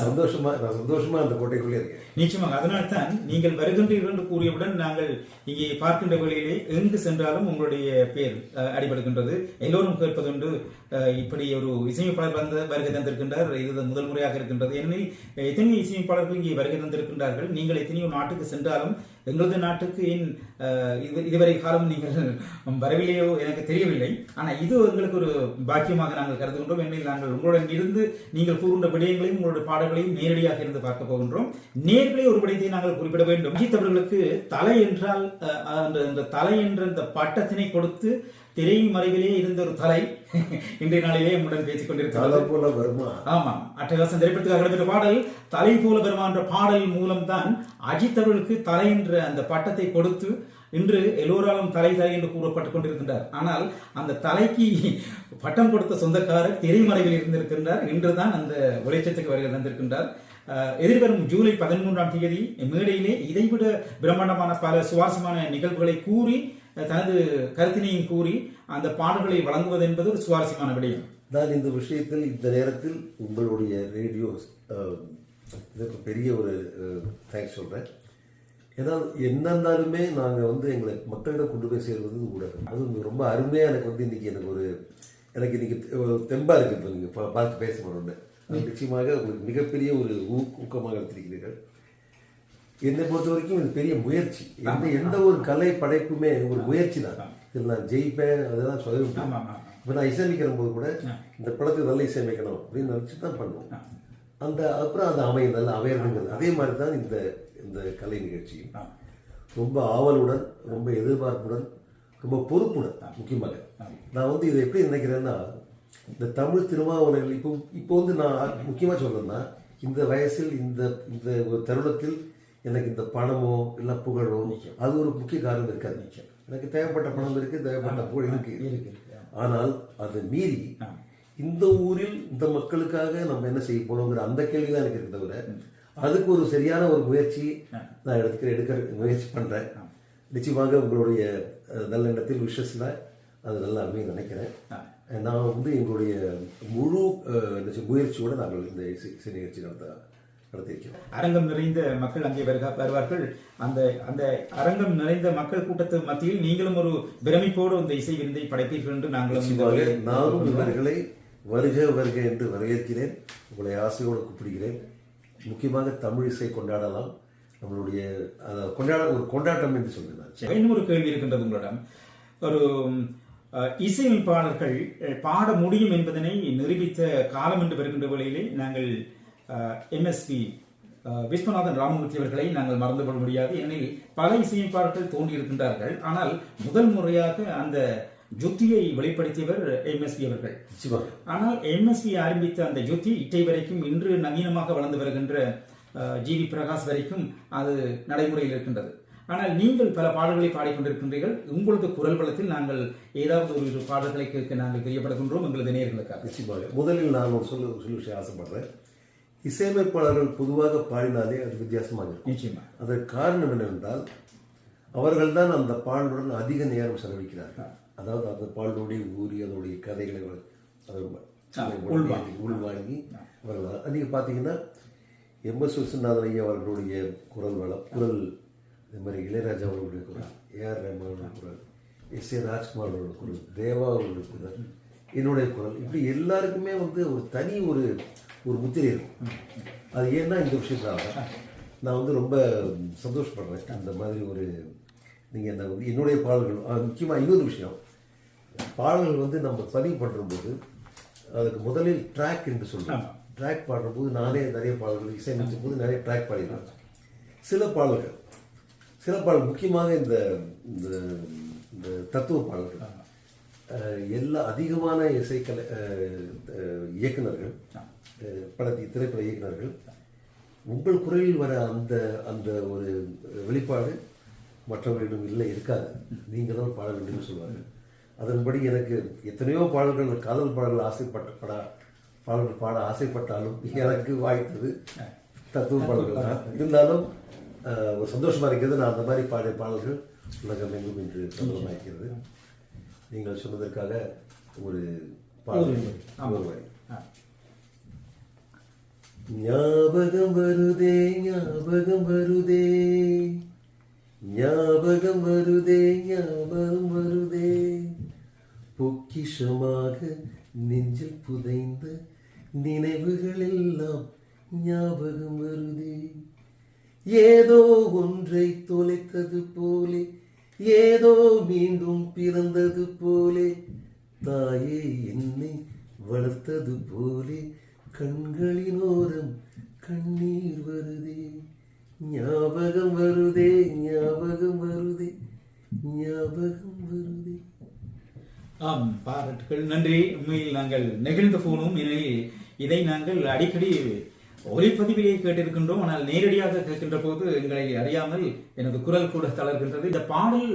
சந்தோஷமா அந்த கோட்டைக்குள்ளே இருக்கேன். நிச்சயமாக. அதனால்தான் நீங்கள் வருகின்றீர்கள் என்று கூறியவுடன் நாங்கள் இங்கே பார்க்கின்ற வழியிலே எங்கு சென்றாலும் உங்களுடைய பேர் அடிபடுகின்றது. எல்லோரும் கேட்பதுண்டு, இப்படி ஒரு இசையமைப்பாளர் வருகை தந்திருக்கின்றார், இது முதல் முறையாக இருக்கின்றது. ஏனெனில் எத்தனையோ இசையமைப்பாளர்கள் இங்கே வருகை தந்திருக்கின்றார்கள். நீங்கள் எத்தனையோ நாட்டுக்கு சென்றாலும் எங்களது நாட்டுக்கு ஏன் இதுவரை காலம் நீங்கள் வரவில்லையோ எனக்கு தெரியவில்லை. ஆனால் இது எங்களுக்கு ஒரு பாக்கியமாக நாங்கள் கருதுகின்றோம். ஏனெனில் நாங்கள் உங்களுடன் இருந்து நீங்கள் கூறுகின்ற விடயங்களையும் உங்களுடைய பாடல்களையும் நேரடியாக இருந்து பார்க்க போகின்றோம். நேர்களே ஒரு விடயத்தை நாங்கள் குறிப்பிட வேண்டும். அஜித் அவர்களுக்கு தலை என்றால் அந்த தலை என்ற அந்த பட்டத்தினை கொடுத்து திரையின் மறைவிலே இருந்த ஒரு தலை இன்றைய நாளிலே நம்முடன் பேசிக் கொண்டிருக்கிறார். ஆமாம், அட்டகாசம் திரைப்படத்துக்காக கிடைத்த பாடல் தலை போல வருமா என்ற பாடல் மூலம்தான் அஜித் அவர்களுக்கு தலை என்ற அந்த பட்டத்தை கொடுத்து இன்று எல்லோராலும் தலை என்று கூறப்பட்டுக் கொண்டிருக்கின்றார். ஆனால் அந்த தலைக்கு பட்டம் கொடுத்த சொந்தக்காரர் திரைமறைவில் இருந்திருக்கின்றார். இன்றுதான் அந்த உழைச்சத்துக்கு வருகை தந்திருக்கின்றார். எதிர்வரும் ஜூலை 13ஆம் தேதி மேடையிலே இதைவிட பிரம்மாண்டமான பல சுவாரஸ்யமான நிகழ்வுகளை கூறி தனது கருத்தினையும் கூறி அந்த பாடல்களை வழங்குவது என்பது ஒரு சுவாரஸ்யமான விடயம். நான் இந்த விஷயத்தில் இந்த நேரத்தில் உங்களுடைய ரேடியோ இதற்கு பெரிய ஒரு தேங்க்ஸ் சொல்றேன். ஏன்னா என்ன இருந்தாலுமே நாங்கள் வந்து எங்களை மக்களிடம் கொண்டு போய் சேர்வது ஊடகம். அது ரொம்ப அருமையாக எனக்கு வந்து எனக்கு இன்னைக்கு தெம்பா இருக்கு. இப்போ நீங்கள் பார்த்து பேச மாட்டோன்னு நிச்சயமாக உங்களுக்கு மிகப்பெரிய ஒரு ஊக்கமாக எடுத்திருக்கிறீர்கள். என்னை பொறுத்த வரைக்கும் இது பெரிய முயற்சி. எந்த ஒரு கலை படைப்புமே ஒரு முயற்சி தான். இதில் நான் ஜெயிப்பேன் அதெல்லாம் சொல்ல. இப்போ நான் இசையமைக்கிற போது கூட இந்த படத்துக்கு நல்ல இசையமைக்கணும் அப்படின்னு நினச்சி தான் பண்ணுவோம். அப்புறம் அது நல்லா அமையணுங்கிறது. அதே மாதிரி தான் இந்த கலை நிகழ்ச்சி ரொம்ப ஆவலுடன், ரொம்ப எதிர்பார்ப்புடன், ரொம்ப பொறுப்புடன். முக்கியமாக நான் வந்து இதை எப்படி நினைக்கிறேன்னா, இந்த தமிழ் திருமாவளர்கள் இப்போ வந்து நான் முக்கியமாக சொல்றேன்னா, இந்த வயசில் இந்த ஒரு தருணத்தில் எனக்கு இந்த பணமோ இல்லை புகழோ அது ஒரு முக்கிய காரணம் இருக்காது. எனக்கு தேவைப்பட்ட பணம் இருக்கு, தேவைப்பட்ட புகழ் இருக்கு. ஆனால் அதை மீறி இந்த ஊரில் இந்த மக்களுக்காக நம்ம என்ன செய்ய போறோங்கிற அந்த கேள்வி தான் எனக்கு இருக்கு. தவிர அதுக்கு ஒரு சரியான ஒரு முயற்சி நான் எடுக்க முயற்சி பண்றேன். நிச்சயமாக உங்களுடைய நல்லெண்ணத்தில் விஷஸ்ல அது நல்லா அமைய நினைக்கிறேன். நான் வந்து எங்களுடைய முழு முயற்சியோட நாங்கள் இந்த இசை நிகழ்ச்சி நடத்தியிருக்கிறோம். அரங்கம் நிறைந்த மக்கள் அங்கே வருவார்கள். அந்த அந்த அரங்கம் நிறைந்த மக்கள் கூட்டத்து மத்தியில் நீங்களும் ஒரு பிரமிப்போடு இந்த இசை விருந்தை படைப்பீர்கள் என்று நானும் இவர்களை வருக வருக என்று வரவேற்கிறேன். உங்களை ஆசையோடு கூப்பிடுகிறேன். முக்கியமாக தமிழ் இசை கொண்டாடலாம். நம்மளுடைய ஒரு கொண்டாட்டம் என்று சொல்கிறேன். சரி, இன்னும் ஒரு கேள்வி இருக்கின்றது உங்களிடம். ஒரு இசையமைப்பாளர்கள் பாட முடியும் என்பதனை நிரூபித்த காலம் என்று வருகின்ற வேளையிலே நாங்கள் எம்எஸ்பி விஸ்வநாதன் ராமமூர்த்தி அவர்களை நாங்கள் மறந்து கொள்ள முடியாது. ஏனெனில் பல இசையமைப்பாளர்கள் தோன்றியிருக்கின்றார்கள். ஆனால் முதல் முறையாக அந்த ஜுத்தியை வெளிப்படுத்தியவர் எம்எஸ்பி அவர்கள். ஆனால் எம்எஸ்பி ஆரம்பித்த அந்த ஜுத்தி இட்டை வரைக்கும் இன்று நவீனமாக வளர்ந்து வருகின்ற ஜிவி பிரகாஷ் வரைக்கும் அது நடைமுறையில் இருக்கின்றது. ஆனால் நீங்கள் பல பாடல்களை பாடிக்கொண்டிருக்கின்றீர்கள். உங்களது குரல் வளத்தில் நாங்கள் ஏதாவது ஒரு பாடல்களை கேட்க நாங்கள் தெரியப்படுகின்றோம் எங்களது நேயர்களுக்காக. நிச்சயமாக. முதலில் நான் ஒரு சொல்ல விஷயம் ஆசைப்படுறேன். இசையமைப்பாளர்கள் பொதுவாக பாடினாலே அது வித்தியாசமாக இருக்கும். நிச்சயமா. அதற்கு காரணம் என்னவென்றால் அவர்கள் தான் அந்த பாடலுடன் அதிக நேரம் செலவழிக்கிறார்கள். அதாவது அந்த பாடலுடைய ஊறி அதனுடைய கதைகளை உள்வாங்கி அவர்கள் நீங்கள் பார்த்தீங்கன்னா எம்எஸ் விஸ்வநாதன் ஐயா அவர்களுடைய குரல் வளம், குரல் இதே மாதிரி இளையராஜா அவர்களுடைய குரல், ஏஆர் ரஹ்மானுடைய குரல், எஸ்.ஏ. ராஜ்குமார் அவர்களுடைய குரல், தேவா அவர்களுடைய குரல், என்னுடைய குரல், இப்படி எல்லாருக்குமே ஒரு தனி ஒரு முத்திரை இருக்கும். அது ஏன்னா இந்த விஷயத்தாக நான் ரொம்ப சந்தோஷப்படுறேன். அந்த மாதிரி நீங்கள் என்னுடைய பாடல்கள் முக்கியமாக இன்னொரு விஷயம், பாடல்கள் நம்ம பதிவு பண்ணும்போது அதுக்கு முதலில் ட்ராக் என்று சொல்லுவேன். ட்ராக் பாடும்போது நானே நிறைய பாடல்கள் இசையமைக்கும் போது நிறைய ட்ராக் பாடிடுவேன். சில பாடல்கள் முக்கியமாக இந்த தத்துவ பாடல்கள் எல்லா அதிகமான இசைக்கலை இயக்குநர்கள், திரைப்பட இயக்குநர்கள் உங்கள் குரலில் வர அந்த ஒரு வெளிப்பாடு மற்றவர்களிடம் இருக்காது, நீங்கள் தான் பாட வேண்டும் சொல்வார்கள். அதன்படி எனக்கு எத்தனையோ பாடல்கள், காதல் பாடல்கள் பாடல்கள் பாட ஆசைப்பட்டாலும் எனக்கு வாய்த்தது தத்துவ பாடல்கள் தான். இருந்தாலும் ஒரு சந்தோஷமா இருக்கிறது. நான் அந்த மாதிரி பாடிய பாடல்கள் உலகம் எங்கும் என்று பிரபலமாக்கிறது. நீங்கள் சொன்னதற்காக ஒரு பாடல். ஞாபகம் வருதே ஞாபகம் வருதே ஞாபகம் வருதே ஞாபகம் வருதே, பொக்கிஷமாக நெஞ்சில் புதைந்த நினைவுகள் எல்லாம் ஞாபகம் வருதே, ஏதோ ஒன்றை தொலைத்தது போலே, ஏதோ மீண்டும் பிறந்தது போலே, தாயே என்னை வளர்த்தது போலே, கண்களின் ஓரம் கண்ணீர் வருதே, ஞாபகம் வருதே ஞாபகம் வருதே ஞாபகம் வருதே. ஆம், பாராட்டுகள், நன்றி. உண்மையில் நாங்கள் நெகிழ்ந்து போனோம். ஏனெனில் இதை நாங்கள் அடிக்கடி ஒலிப்பதிவிலே கேட்டிருக்கின்றோம். ஆனால் நேரடியாக கேட்கின்ற போது எங்களை அறியாமல் எனது குரல் கூட தளர்கின்றது. இந்த பாடல்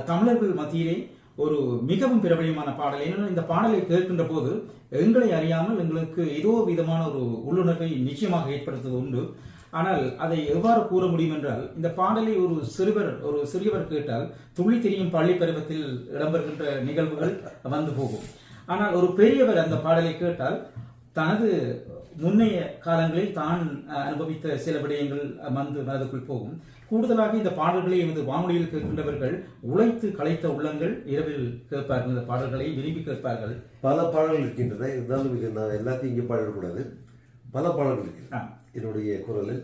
தமிழர்கள் மத்தியிலே ஒரு மிகவும் பிரபலியமான பாடல். ஏனென்றால் இந்த பாடலை கேட்கின்ற போது எங்களை அறியாமல் எங்களுக்கு ஏதோ விதமான ஒரு உள்ளுணர்வை நிச்சயமாக ஏற்படுத்துவது உண்டு. ஆனால் அதை எவ்வாறு கூற முடியும் என்றால், இந்த பாடலை ஒரு சிறியவர் கேட்டால் துள்ளி தெரியும் பள்ளி பருவத்தில் இடம்பெறுகின்ற நிகழ்வுகள் வந்து போகும். ஆனால் ஒரு பெரியவர் அந்த பாடலை கேட்டால் தனது முன்னைய காலங்களில் தான் அனுபவித்த சில விடயங்கள் மனதுக்குள் போகும். கூடுதலாக இந்த பாடல்களை எமது வானொலியில் கேட்கின்றவர்கள் உழைத்து கலைத்த உள்ளங்கள் இரவில் கேட்பார்கள். இந்த பாடல்களை விரும்பி கேட்பார்கள். பல பாடல்கள் இருக்கின்றன. இருந்தாலும் நான் எல்லாத்தையும் இங்கே பாடக்கூடாது. பல பாடல்கள் இருக்கு என்னுடைய குரலில்.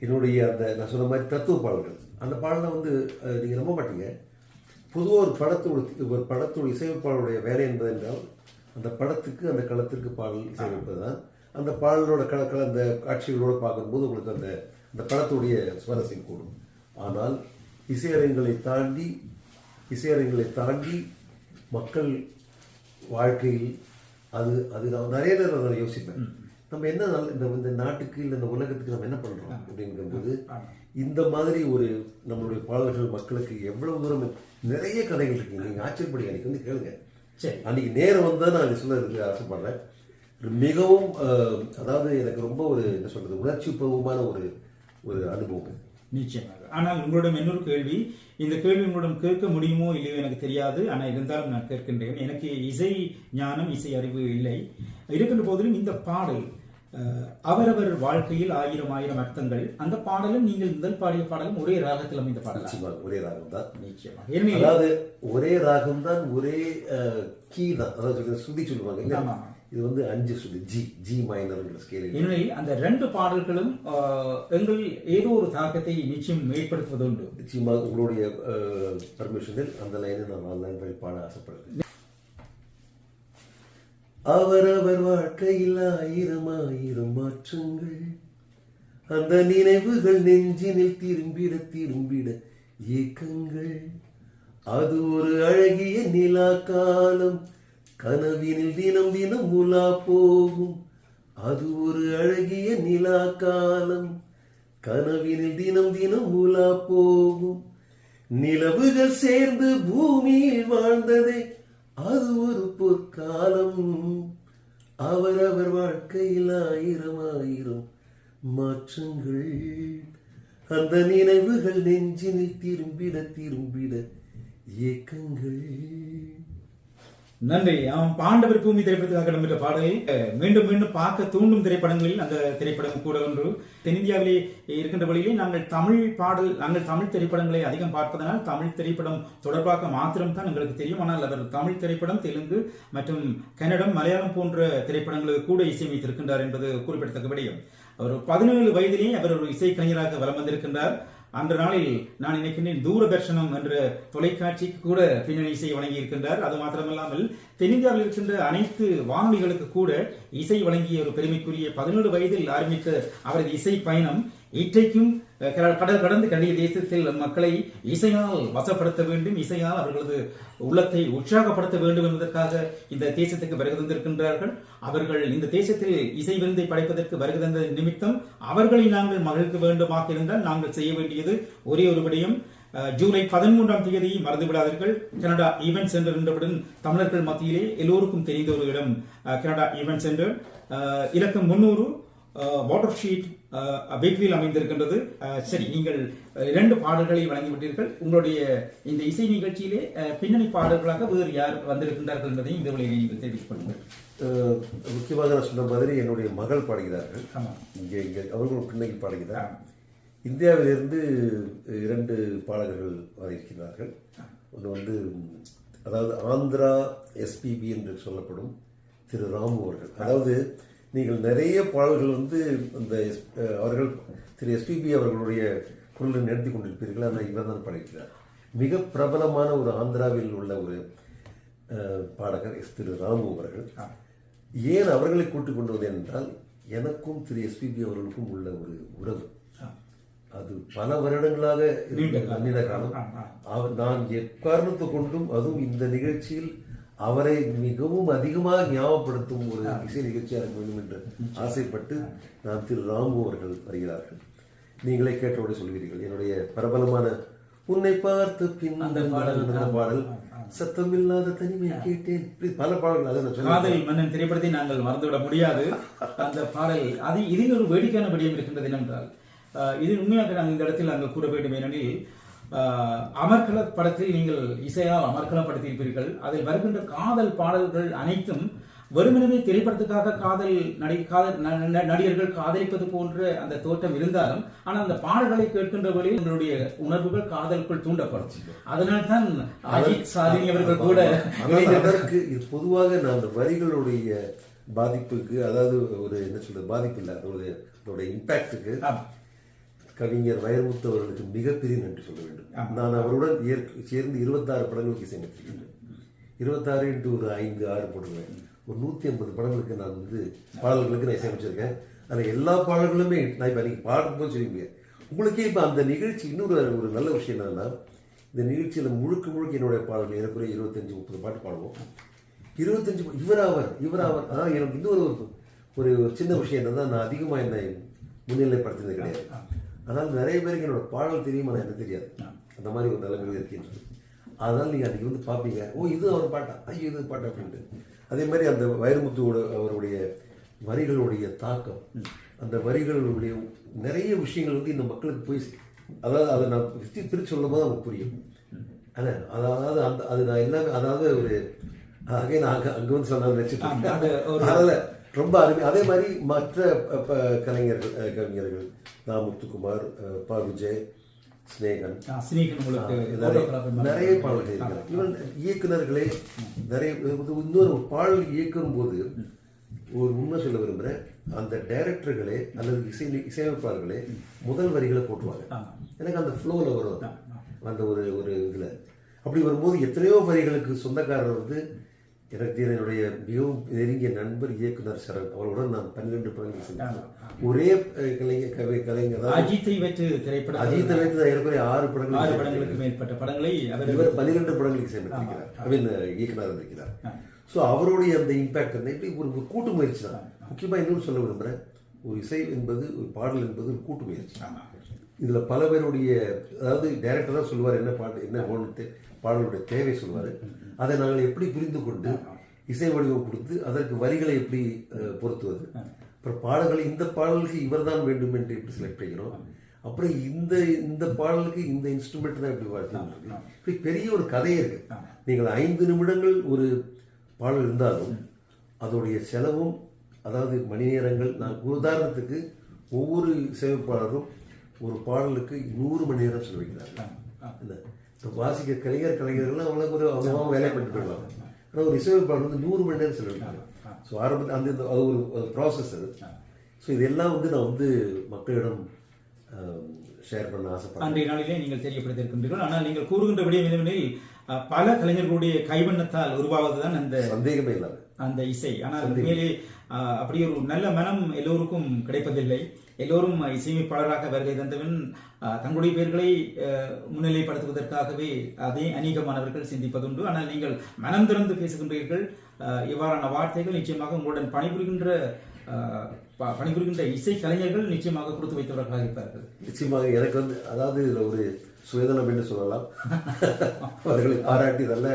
என்னுடைய அந்த நான் சொன்ன மாதிரி தத்துவ பாடல்கள், அந்த பாடலை நீங்கள் நம்ப மாட்டீங்க. பொதுவாக ஒரு படத்தோட இசையமைப்பாளருடைய வேலை என்பது என்றால் அந்த படத்துக்கு அந்த களத்திற்கு பாடல் இசையமைப்பது தான். அந்த பாடலோட அந்த காட்சிகளோடு பார்க்கும்போது உங்களுக்கு அந்த படத்துடைய சுவாரஸ்யம் கூடும். ஆனால் இசையரங்களை தாண்டி மக்கள் வாழ்க்கையில் அது நான் நிறைய நேரம் நான் யோசிப்பேன். நம்ம என்ன இந்த நாட்டுக்கு இல்லை இந்த உலகத்துக்கு நம்ம என்ன பண்றோம் அப்படிங்கும்போது இந்த மாதிரி நம்மளுடைய பாடல்கள் மக்களுக்கு எவ்வளவு தூரம் நிறைய கதைகள் இருக்கு. நீங்க ஆச்சரியப்படி அன்னைக்கு கேளுங்க. அன்னைக்கு நேரம் வந்தா நான் சொல்ல ஆசைப்படுறேன். மிகவும் அதாவது எனக்கு ரொம்ப என்ன சொல்றது, உணர்ச்சி பூர்வமான ஒரு அனுபவம். நிச்சயமாக. ஆனால் உங்களிடம் இன்னொரு கேள்வி, இந்த கேள்வி உங்களிடம் கேட்க முடியுமோ இல்லையோ எனக்கு தெரியாது. ஆனால் இருந்தாலும் நான் கேட்கின்றேன். எனக்கு இசை ஞானம், இசை அறிவு இல்லை. இருக்கின்ற போதிலும் இந்த பாடல் அவரவர் வாழ்க்கையில் ஆயிரம் ஆயிரம் அர்த்தங்கள். அந்த பாடலும் நீங்கள் முதல் பாடிய பாடலும் ஒரே ராகத்தில் அமைந்த பாடல். ஒரே ராகம் தான், நிச்சயமாக. அதாவது ஒரே ராகம் தான், ஒரே கீ தான், அதாவது சுதி சொல்லுவாங்க. இது வந்து 5 சுதி, ஜி மைனர் ஸ்கேல். எனவே அந்த 2 பாடல்களும் எங்கள் ஏதோ ஒரு தாக்கத்தை நிச்சயம் ஏற்படுத்துவதுண்டு. நிச்சயமாக உங்களுடைய பர்மிஷனில் அந்த லைனை நான் ஆன்லைன் வழி பாட ஆசைப்படுறேன். அவரவர் வாழ்க்கையில் ஆயிரம் ஆயிரம் மாற்றங்கள், அந்த நினைவுகள் நெஞ்சினில் திரும்பிட ஏக்கங்கள். அது ஒரு அழகிய நிலா காலம், கனவினில் தினம் தினம் உலா போகும். அது ஒரு அழகிய நிலா காலம், கனவினில் தினம் தினம் உலா போகும். நிலவுகள் சேர்ந்து பூமியில் வாழ்ந்ததே, அது ஒரு பொற்காலம். அவரவர் வாழ்க்கையில் ஆயிரம் ஆயிரம் மாற்றங்கள், அந்த நினைவுகள் நெஞ்சினில் திரும்பிட ஏக்கங்கள். நன்றி. பாண்டவர் பூமி திரைப்படத்துக்காக இடம்பெற்ற பாடலை மீண்டும் மீண்டும் பார்க்க தூண்டும் திரைப்படங்களில் அந்த திரைப்படம் கூட ஒன்று. தென்னிந்தியாவிலே இருக்கின்ற வழியிலே நாங்கள் தமிழ் திரைப்படங்களை அதிகம் பார்ப்பதனால் தமிழ் திரைப்படம் தொடர்பாக மாத்திரம்தான் எங்களுக்கு தெரியும். ஆனால் அவர் தமிழ் திரைப்படம், தெலுங்கு மற்றும் கன்னடம், மலையாளம் போன்ற திரைப்படங்களுக்கு கூட இசையமைத்திருக்கின்றார் என்பது குறிப்பிடத்தக்க விடயம். அவர் 17 வயதிலே அவர் ஒரு இசைக்கலைஞராக வலம் வந்திருக்கின்றார். அன்ற நாளில் நான் நினைக்கின்றேன் தூரதர்ஷனம் என்ற தொலைக்காட்சிக்கு கூட பின்னணி இசை வழங்கி இருக்கின்றார். அது மாத்திரமல்லாமல் தென்னிந்தியாவில் இருக்கின்ற அனைத்து வானொலிகளுக்கு கூட இசை வழங்கிய ஒரு பெருமைக்குரிய 17 வயதில் ஆரம்பித்த அவரது இசை பயணம் இன்றைக்கும் கடல் கடந்து கண்டிய தேசத்தில் மக்களை இசையால் வசப்படுத்த வேண்டும், இசையால் அவர்களது உள்ளத்தை உற்சாகப்படுத்த வேண்டும் என்பதற்காக இந்த தேசத்துக்கு வருகை தந்திருக்கின்றார்கள். அவர்கள் இந்த தேசத்தில் இசை விருந்தை படைப்பதற்கு வருகை தந்த நிமித்தம் அவர்களை நாங்கள் மகிழ்க்க வேண்டுமாக இருந்தால் நாங்கள் செய்ய வேண்டியது ஒரே ஒரு விடயம். ஜூலை 13ஆம் தேதி மறந்து விடாதீர்கள். கனடா ஈவென்ட் சென்டர் என்றவுடன் தமிழர்கள் மத்தியிலே எல்லோருக்கும் தெரிந்த ஒரு இடம் கனடா ஈவென்ட் சென்டர். இலக்கம் 300 வாட்டர் ஷீட் பேக்ரியில் அமைந்திருக்கின்றது. சரி, நீங்கள் 2 பாடல்களை வழங்கிவிட்டீர்கள். உங்களுடைய இந்த இசை நிகழ்ச்சியிலே பின்னணி பாடல்களாக வேறு யார் வந்திருக்கின்றார்கள் என்பதை இந்த வழியில் நீங்கள் தெரிவித்துக் கொள்ளுங்கள். முக்கியமாக நான் சொன்ன மாதிரி என்னுடைய மகள் பாடுகிறார்கள். இங்கே அவர்கள் பின்னணி பாடுகிறார். இந்தியாவிலிருந்து 2 பாடகர்கள் வந்திருக்கிறார்கள். ஒன்று வந்து அதாவது ஆந்திரா எஸ்பிபி என்று சொல்லப்படும் திரு ராமு அவர்கள். அதாவது நீங்கள் நிறைய பாடல்கள் வந்து அந்த அவர்கள் திரு எஸ்பிபி அவர்களுடைய குரலில் நடத்தி கொண்டிருப்பீர்கள். ஆனால் இவர் தான் பாடிக்கிறார். மிக பிரபலமான ஒரு ஆந்திராவில் உள்ள ஒரு பாடகர் திரு ராமு அவர்கள். ஏன் அவர்களை கூட்டிக் கொண்டு வந்தேன் என்றால், எனக்கும் திரு எஸ்பிபி அவர்களுக்கும் உள்ள ஒரு உறவு அது பல வருடங்களாக நீண்ட காலம். நான் எக்காரணத்தை கொண்டும் அதுவும் இந்த நிகழ்ச்சியில் அவரை மிகவும் அதிகமாக ஞாபகப்படுத்தும் ஒரு இசை நிகழ்ச்சியாக இருக்க வேண்டும் என்று ஆசைப்பட்டு நான் திரு ராமு அவர்கள் வருகிறார்கள். நீங்களே கேட்டோடு சொல்கிறீர்கள். என்னுடைய பிரபலமான உன்னை பார்த்த பின் அந்த பாடல், சத்தமில்லாத தனிமை கேட்டேன், பல பாடல்கள். காதல் மன்னன் திரைப்படத்தை நாங்கள் மறந்துவிட முடியாது. அந்த பாடல் அது இதில் ஒரு வேடிக்கையான விடயம் இருக்கின்றது என்னென்றால், இது உண்மையாக நாங்கள் இந்த இடத்தில் நாங்கள் கூற வேண்டும். ஏனெனில் அமர்கல படத்தில் நீங்கள் இசையால் அமர்கலப்படுத்தியிருப்பீர்கள். அதில் வருகின்ற காதல் பாடல்கள் அனைத்தும் வெறுமனவே திரைப்படத்துக்காக நடிகர்கள் காதலிப்பது போன்ற அந்த தோற்றம் இருந்தாலும், ஆனால் அந்த பாடல்களை கேட்கின்ற வழியில் உங்களுடைய உணர்வுகள் காதலுக்குள் தூண்டப்படும். அதனால் தான் அஜித் சாதினி அவர்கள் கூட அதற்கு பொதுவாக நான் அந்த வரிகளுடைய பாதிப்புக்கு, அதாவது ஒரு என்ன சொல்றது, பாதிப்பு இல்லை, அதோட இம்பாக்டுக்கு கவிஞர் வைரமுத்து அவர்களுக்கு மிகப்பெரிய நன்றி சொல்ல வேண்டும். நான் அவருடன் சேர்ந்து 26 படங்களுக்கு இசையமைத்திருக்கின்றேன். 26 into ஒரு 5-6 போடுவேன். ஒரு 150 படங்களுக்கு நான் வந்து பாடல்களுக்கு நான் இசையமைச்சிருக்கேன். அதில் எல்லா பாடல்களுமே நான் இப்போ நீங்கள் பாடும்போது சொல்லுவீங்க. உங்களுக்கே இப்போ அந்த நிகழ்ச்சி இன்னொரு ஒரு நல்ல விஷயம் என்னன்னா, இந்த நிகழ்ச்சியில் முழுக்க என்னுடைய பாடல்கள் எனக்குரிய 25-30 பாட்டு பாடுவோம். 25 இவராவர். ஆனால் எனக்கு இன்னொரு ஒரு சின்ன விஷயம் என்னன்னா, நான் அதிகமாக என்னை முன்னிலைப்படுத்தினது கிடையாது. அதனால் நிறைய பேருக்கு என்னோட பாடல் தெரியும், ஆனால் எனக்கு தெரியாது. அந்த மாதிரி ஒரு நிலைமையில் இருக்கின்றது. அதனால் நீங்கள் அன்றைக்கி வந்து பார்ப்பீங்க, ஓ இது அவர் பாட்டா, ஐயோ இது பாட்டா அப்படின்ட்டு. அதே மாதிரி அந்த வைரமுத்துவோட அவருடைய வரிகளுடைய தாக்கம், அந்த வரிகளுடைய நிறைய விஷயங்கள் வந்து இந்த மக்களுக்கு போய், அதாவது அதை நான் பிரித்து சொல்லும் போது அவங்களுக்கு புரியும். ஆனால் அதாவது அது நான் எல்லாமே, அதாவது ஒரு நான் அங்கே வந்து சொன்ன நினைச்சிட்டு அதனால ரொம்ப அருமை. அதே மாதிரி மற்ற கவிஞர்கள் முத்துக்குமார், ப. விஜய், ஸ்நேகன் நிறைய பாடல்கள் இருக்கிறார். இவன் இயக்குநர்களே நிறைய இன்னொரு பாடல் இயக்கும் போது ஒரு உண்மை சொல்ல விரும்புகிறேன், அந்த டைரக்டர்களே அல்லது இசையமைப்பாளர்களே முதல் வரிகளை போட்டுருவாங்க. எனக்கு அந்த ஃப்ளோவில் வரும் அந்த ஒரு இதில். அப்படி வரும்போது எத்தனையோ வரிகளுக்கு சொந்தக்காரர் வந்து எனக்கு என்னுடைய மிகவும் நெருங்கிய நண்பர் இயக்குனர் சரண். அவருடன் நான் 12 படங்கள் செஞ்சேன். ஒரே கலைஞர் தான் அஜித்தை வைத்து திரைப்படம். அஜித்தை வைத்து ஏற்கனவே 6 படங்களுக்கு மேற்பட்ட படங்களை இவர் 12 படங்களுக்கு இசையமைத்திருக்கிறார். அவன் இயக்குனர் இருக்கிறார். ஸோ அவருடைய அந்த இம்பாக்ட் வந்து இப்படி ஒரு கூட்டு முயற்சி தான். முக்கியமாக இன்னொன்று சொல்ல விரும்புகிறேன், ஒரு இசை என்பது ஒரு பாடல் என்பது ஒரு கூட்டு முயற்சி. இதில் பல பேருடைய, அதாவது டைரக்டர் தான் சொல்லுவார் என்ன பாட்டு என்ன ஓனத்து பாடலுடைய தேவை சொல்லுவார். அதை நாங்கள் எப்படி புரிந்து கொண்டு இசை வடிவம் கொடுத்து அதற்கு வரிகளை எப்படி பொருத்துவது, அப்புறம் பாடல்களை இந்த பாடலுக்கு இவர் தான் வேண்டும் என்று எப்படி செலக்ட் பண்ணிக்கிறோம், அப்புறம் இந்த பாடலுக்கு இந்த இன்ஸ்ட்ருமெண்ட் தான் எப்படி வாழ்த்து, இப்படி பெரிய ஒரு கதையே இருக்கு. நீங்கள் 5 நிமிடங்கள் ஒரு பாடல் இருந்தாலும் அதோடைய செலவும், அதாவது மணி நேரங்கள். நான் உதாரணத்துக்கு ஒவ்வொரு இசையமைப்பாளரும் ஒரு பாடலுக்கு 100 மணி நேரம் செலவழிக்கிறார்கள். இப்போ வாசிக்க கலைஞர்கள்லாம் அவங்களுக்கு அவங்க வேலை பண்ணிட்டு போயிடுவாங்க. ஆனால் ஒரு இசையமைப்பாளர் வந்து 100 மணி நேரம் செலவழிக்கிறாங்க. ஸோ ஆரம்பத்தில் அது ஒரு ப்ராசஸ் அது. ஸோ இதெல்லாம் வந்து நான் வந்து மக்களிடம் ஷேர் பண்ண ஆசைப்படுறேன். அன்றைய நாளிலே நீங்கள் தெரியப்படுத்தியிருக்கின்றீர்கள். ஆனால் நீங்கள் கூறுகின்ற விடயம் என்னவெனில் பல கலைஞர்களுடைய கைவண்ணத்தால் உருவாவதுதான் அந்த சந்தேகமே இல்லாத அந்த இசை. ஆனால் உண்மையிலே அப்படி ஒரு நல்ல மனம் எல்லோருக்கும் கிடைப்பதில்லை. எல்லோரும் இசையமைப்பாளராக வருகை தந்தவன் தங்களுடைய பெயர்களை முன்னிலைப்படுத்துவதற்காகவே அதே அநேகமானவர்கள் சிந்திப்பதுண்டு. ஆனால் நீங்கள் மனம் திறந்து பேசுகின்றீர்கள். இவ்வாறான வார்த்தைகள் நிச்சயமாக உங்களுடன் பணிபுரிகின்ற இசை கலைஞர்கள் நிச்சயமாக கொடுத்து வைத்தவர்களாக இருப்பார்கள். நிச்சயமாக எனக்கு வந்து, அதாவது இதில் ஒரு சுயநலம் என்று சொல்லலாம். அவர்களை பாராட்டி நல்ல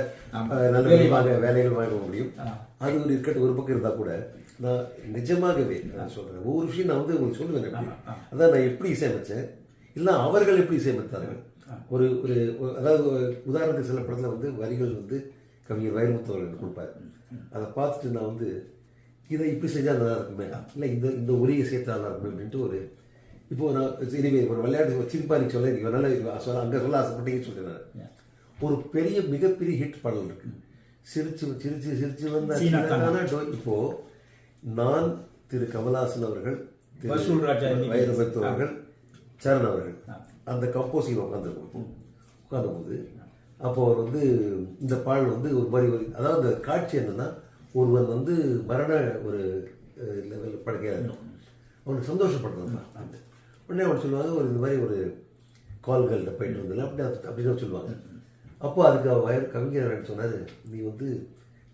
வேலைகள் வாங்க முடியும். அது ஒரு இருக்கட்டும், ஒரு பக்கம் இருந்தால் கூட நான் நிஜமாகவே நான் சொல்றேன், ஒவ்வொரு விஷயம் நான் வந்து உங்களுக்கு சொல்லுவேன். அதான் நான் எப்படி இசையமைச்சேன், இல்லை அவர்கள் எப்படி இசையமைத்தார்கள். ஒரு அதாவது உதாரணத்துக்கு சில படத்தில் வந்து வரிகள் வந்து கவிஞர் வைரமுத்து அவர்கள் கொடுப்பாரு. அதை பார்த்துட்டு நான் வந்து இதை இப்படி செஞ்சால் நல்லா இருக்குமே, இல்லை இந்த ஒரே சேர்த்தா நல்லா இருக்குமே அப்படின்ட்டு ஒரு இப்போ நான் இனிமே ஒரு விளையாட்டு சிரிப்பானிக்கு சொல்ல நீங்கள் நல்லா அங்கே சொல்ல ஆசைப்பட்டீங்கன்னு சொல்லிடுறேன். ஒரு மிகப்பெரிய ஹிட் பாடல் இருக்கு, சிரிச்சு சிரிச்சு சிரிச்சு வந்த. இப்போ நான் திரு கமல்ஹாசன் அவர்கள், வைரமுத்து அவர்கள், சரண் அவர்கள் அந்த கம்போசிங் உட்கார்ந்தபோது அப்போ அவர் வந்து இந்த பாடல் வந்து ஒரு மாதிரி அதாவது அந்த காட்சி என்னன்னா, ஒருவன் வந்து மரண ஒரு லெவல் படுக்கையாக இருக்கும், அவனுக்கு சந்தோஷப்படுறான். உடனே அவன் சொல்லுவாங்க, ஒரு இந்த மாதிரி ஒரு கால்கள்கிட்ட போயிட்டு இருந்ததில்ல அப்படின்னு சொல்லுவாங்க. அப்போ அதுக்கு கவிஞர் சொன்னார், நீ வந்து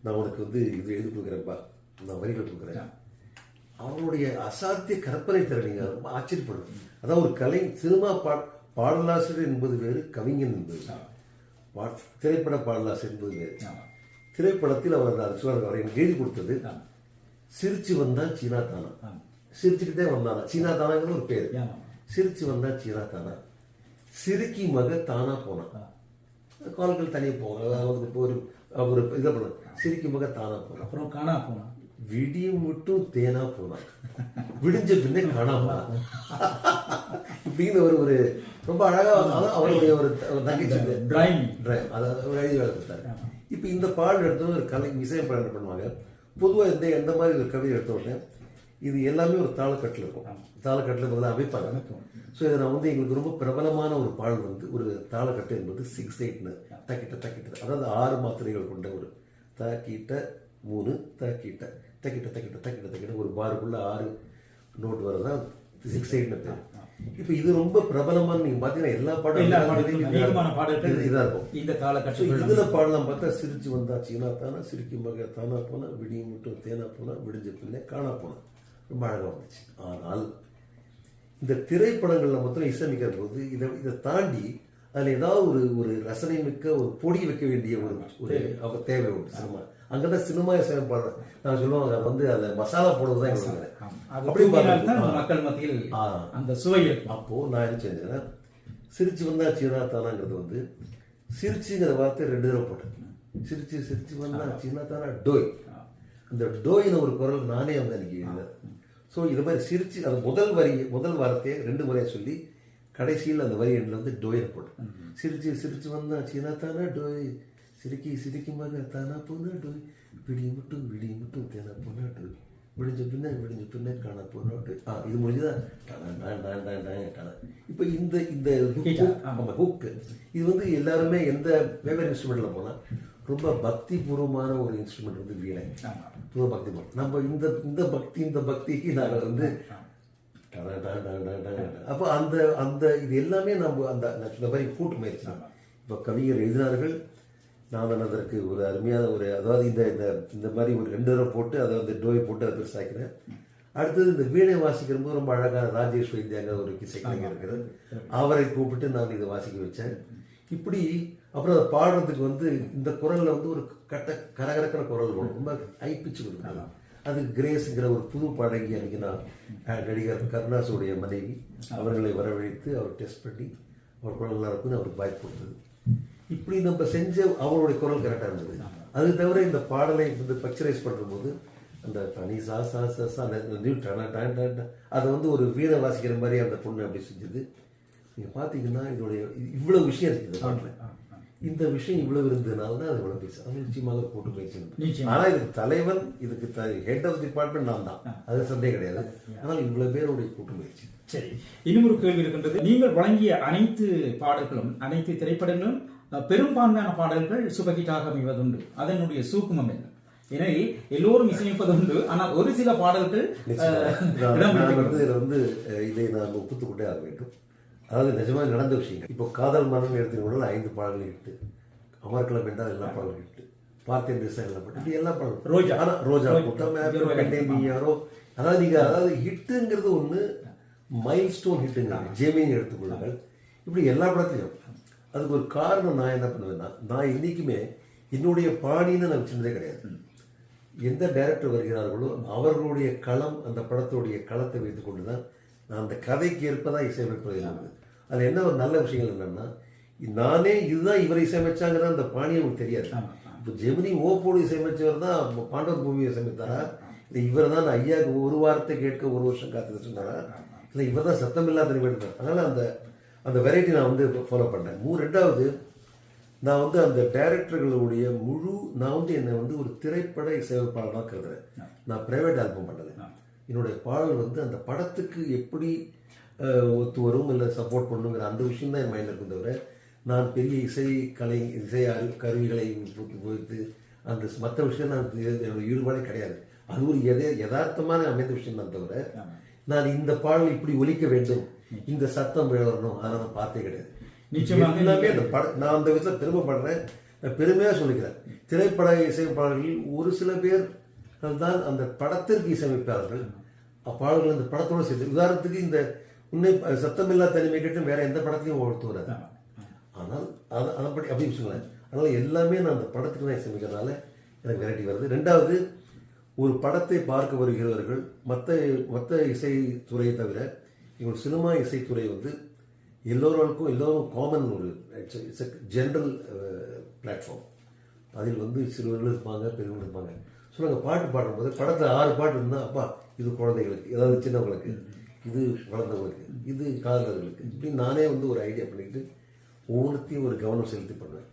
நான் உனக்கு வந்து இது எழுதி கொடுக்குறேன்ப்பா, நான் வரிகள் கொடுக்குறேன். அவனுடைய அசாத்திய கற்பனை திறனிங்க ரொம்ப ஆச்சரியப்படும். அதான் ஒரு சினிமா பாடலாசிரியர் என்பது வேறு, கவிஞன் என்பது திரைப்பட பாடலாசிரியர் என்பது வேறு. திரைப்படத்தில் அவர் அவரை எனக்கு எழுதி கொடுத்தது, சிரிச்சு வந்தா சீனா தானா, சிரிச்சுக்கிட்டே வந்தானா சீனா தானாங்கிற ஒரு பேர். சிரிச்சு வந்தா சீனா தானா, சிரிக்கி மக தானா போனா, கால்கள் தனியே போங்க ஒரு இதை பண்ண, சிரிக்கி மக தானா போனா, அப்புறம் காணா போனா, விடியும் மட்டும் தேனா போனா, விடிஞ்ச பின்னே காணா போனா இப்படின்னு ஒரு ரொம்ப அழகா அவருடைய ஒரு தங்கச்சி எழுதி வளர்த்தாரு. இப்ப இந்த பாடல் எடுத்து ஒரு கலை இசையமைப்பாளர் என்ன பண்ணுவாங்க, பொதுவாக எந்த மாதிரி ஒரு கவிதை எடுத்த உடனே இது எல்லாமே ஒரு தாளக்கட்டில் இருக்கும். தாளக்கட்டில் முதல்ல அமைப்பாங்க. ஸோ இதை நான் வந்து எங்களுக்கு ரொம்ப பிரபலமான ஒரு பாடல் வந்து ஒரு தாளக்கட்டு என்பது 6/8 தக்கிட்ட தக்கிட்ட, அதாவது 6 மாத்திரைகள் கொண்ட ஒரு தக்கிட்ட 3 தக்கிட்ட தக்கிட்ட தக்கிட்ட தக்கிட்ட தக்கிட்ட ஒரு பாருக்குள்ள 6 நோட் வரதான் 6/8 பேர். இப்போ இது ரொம்ப பிரபலமான, நீங்க பாத்தீங்கன்னா எல்லா பாடலும் இதா இருக்கும். இதுல பாடலாம் பார்த்தா, சிரிச்சு வந்தா சீனா தானா, சிரிக்கும் மக தானா போனா, விடியும் மட்டும் தேனா போனா, விடிஞ்ச பிள்ளை காணா போனா, ரொம்ப அழகா வந்துச்சு. ஆனால் இந்த திரைப்படங்கள்ல மொத்தம் இசையமைக்கிற போது இதை தாண்டி அதுல ஏதாவது ஒரு ரசனை மிக்க ஒரு பொடி வைக்க வேண்டிய ஒரு தேவை உண்டு சினிமா. அங்கதான் சினிமா இசையமைப்பாளர் நான் சொல்லுவாங்க, அது வந்து அதுல மசாலா போடுறதுதான் எங்களுக்கு அப்படி மக்கள் மத்தியில் அந்த சுவை. அப்போ நான் என்ன செஞ்சேன்னா, சிரிச்சு வந்தா சீனா தானாங்கிறது வந்து சிரிச்சுங்கிற வார்த்தை 2 தடவை போட்டேன். சிரிச்சு சிரிச்சு வந்தா சீனா தானா டோய், இந்த டோயின ஒரு குரல் நானே வந்து அன்றைக்கி எழுதினேன். ஸோ இது மாதிரி சிரித்து அது முதல் வார்த்தையை 2 முறையாக சொல்லி கடைசியில் அந்த வரி எண்ணில் வந்து டோயினை போட்டேன். சிரித்து வந்தா சீனா தானா டோய் சிரிக்குமாக தானா போனா டோய் விடிய மட்டும் தேனா போனா டோய் விடிஞ்ச பின்ன காண போனா டோய். இது முடிஞ்சுதான். இப்போ இந்த ஹூக்கு இது வந்து எல்லாருமே எந்த வெவ்வேறு இன்ஸ்ட்ருமெண்ட்டில் போனால் ரொம்ப பக்தி பூர்வமான ஒரு இன்ஸ்ட்ருமெண்ட் வந்து வீணை. ரொம்ப பக்தி பூர்வம். நம்ம இந்த பக்திக்கு நாங்கள் வந்து அப்போ அந்த இது எல்லாமே நம்ம அந்த இந்த மாதிரி கூட்டு முயற்சி. இப்போ கவிஞர் எழுதினார்கள், நான் அதற்கு ஒரு அருமையான அதாவது இந்த மாதிரி ஒரு 2 தடவை போட்டு அதை வந்து டோய் போட்டு அதை பெருசாக்கிறேன். அடுத்தது இந்த வீணை வாசிக்கிற போது ரொம்ப அழகான ராஜேஷ் வைத்தியாங்க ஒரு இசைக்கலைஞர் இருக்கிறார், அவரை கூப்பிட்டு நான் இதை வாசிக்க வச்சேன். இப்படி அப்புறம் அதை பாடுறதுக்கு வந்து இந்த குரலில் வந்து ஒரு கரகரக்கிற குரல் வரும், ரொம்ப ஐப்பிச்சு கொடுக்கணும். அது கிரேஸுங்கிற ஒரு புது பாடகி அன்றைக்கி நான் நடிகர் கருணாசுடைய மனைவி அவர்களை வரவழைத்து அவர் டெஸ்ட் பண்ணி அவர் குரல் நல்லா இருக்குன்னு அவருக்கு வாய்ப்பு கொடுத்தது. இப்படி நம்ம செஞ்ச அவருடைய குரல் கரெக்டாக இருந்தது. அது தவிர இந்த பாடலை வந்து பக்சரைஸ் பண்ணும்போது அந்த தனி சா சா சா சா அதை வந்து ஒரு வீணை வாசிக்கிற மாதிரி அந்த பொண்ணு அப்படி செஞ்சது. நீங்கள் பார்த்தீங்கன்னா இதோடைய இவ்வளோ விஷயம் இருக்குது பாட்டில். இந்த விஷயம் இவ்வளவு இருந்ததுனால தான் அது இவ்வளவு பேசு. அது நிச்சயமாக போட்டு பேசணும். ஆனால் இதுக்கு தலைவன், இதுக்கு ஹெட் ஆஃப் டிபார்ட்மெண்ட் நான் தான், அது சந்தேகம் கிடையாது. ஆனால் இவ்வளவு பேருடைய கூட்டு முயற்சி. சரி, இன்னும் ஒரு கேள்வி இருக்கின்றது. நீங்கள் வழங்கிய அனைத்து பாடல்களும், அனைத்து திரைப்படங்களும் பெரும்பான்மையான பாடல்கள் சூப்பர்ஹிட்டாக அமைவதுண்டு. அதனுடைய சூக்குமம் என்ன? எனவே எல்லோரும் இசையமைப்பதுண்டு, ஆனால் ஒரு சில பாடல்கள் வந்து இதை நான் ஒப்புத்துக்கொண்டே ஆக வேண்டும். அதாவது நிஜமாக நடந்த விஷயங்கள். இப்போ காதல் மனம் எடுத்துக்கொண்டால் 5 பாடல்கள் ஹிட்டு, அமர்கலம் என்றால் எல்லா பாடல்கள் ஹிட்டு, பார்த்தேன் டிசைன் எல்லாம் பட்டு எல்லா பாடல்கள் ரோஜா. ஆனால் ரோஜா கூட்டம் யாரோ அதாவது ஹிட்டுங்கிறது ஒன்று, மைல் ஸ்டோன் ஹிட்டுங்கிறது ஜெமினி எடுத்துக்கொள்ளுங்கள். இப்படி எல்லா படத்துலையும் அதுக்கு ஒரு காரணம். நான் என்ன பண்ணுவேன்னா, நான் இன்னைக்குமே என்னுடைய பாணின்னு நான் சின்னதே கிடையாது. எந்த டைரக்டர் வருகிறார்களோ அவர்களுடைய களம், அந்த படத்துடைய களத்தை வைத்துக் கொண்டு தான் நான் அந்த கதைக்கு ஏற்பதான் இசையமைப்பது. அது என்ன ஒரு நல்ல விஷயங்கள் என்னன்னா, நானே இதுதான் இவரை இசையமைச்சாங்கிற அந்த பாணி அவங்களுக்கு தெரியாது. இப்போ ஜெமினி ஓப்போடு இசையமைச்சவர் தான் பாண்டவர் பூமியை இசையமைத்தாரா, இல்லை இவர் தான் ஐயாவுக்கு ஒரு வாரத்தை கேட்க 1 வருஷம் காத்து சொன்னாரா, இல்லை இவர் தான் சத்தம் இல்லாத நிமிடம். அதனால் அந்த வெரைட்டி நான் வந்து ஃபாலோ பண்ணேன். 2வது நான் வந்து அந்த டைரக்டர்களுடைய நான் வந்து என்னை வந்து ஒரு திரைப்பட இசையமைப்பாளராக கருதுறேன். நான் பிரைவேட் ஆல்பம் பண்ணலை. என்னுடைய பாடல் வந்து அந்த படத்துக்கு எப்படி ஒத்து வரும் இல்லை சப்போர்ட் பண்ணுங்கிற அந்த விஷயம் தான் என் மைண்டில் இருக்கும். தவிர நான் பெரிய இசை கருவிகளை போய்த்து அந்த மற்ற விஷயம் நான் என்னோட ஈடுபாடே கிடையாது. அது ஒரு யதார்த்தமான அமைந்த விஷயம் தான். தவிர நான் இந்த பாடல் இப்படி ஒலிக்க வேண்டும், இந்த சத்தம் வரணும், அதை நான் பார்த்தே கிடையாது. எல்லாமே அந்த நான் அந்த விஷயத்தில் பெருமைப்படுறேன், நான் பெருமையாக சொல்லிக்கிறேன். திரைப்பட இசைப்பாளர்களில் ஒரு சில பேர் தான் அந்த படத்திற்கு இசையமைப்பார்கள். பாடல்கள் அந்த படத்தோடு சேர்த்து, உதாரணத்துக்கு இந்த உன்னை சத்தமில்லா தனிமை கேட்டு வேற எந்த படத்தையும் ஒருத்து வராது. ஆனால் அதைப்படி அப்படி சொல்லுவேன். அதனால எல்லாமே நான் அந்த படத்துக்கு தான் இசையமைக்கிறதுனால எனக்கு வெரைட்டி வருது. 2வது, ஒரு படத்தை பார்க்க வருகிறவர்கள் மற்ற இசைத்துறையை தவிர எங்களோட சினிமா இசைத்துறை வந்து எல்லோரும் காமன் ஒரு ஜென்ரல் பிளாட்ஃபார்ம். அதில் வந்து சிறுவர்கள் இருப்பாங்க, பெரியவர்கள் இருப்பாங்க. ஸோ நாங்கள் பாட்டு பாடும்போது படத்தில் 6 பாட்டு இருந்தால், அப்பா இது குழந்தைகளுக்கு, ஏதாவது சின்னவங்களுக்கு, இது வளர்ந்தவங்களுக்கு, இது காதலர்களுக்கு, இப்படி நானே வந்து ஒரு ஐடியா பண்ணிட்டு ஒவ்வொருத்தையும் ஒரு கவனம் செலுத்தி பண்ணுவேன்.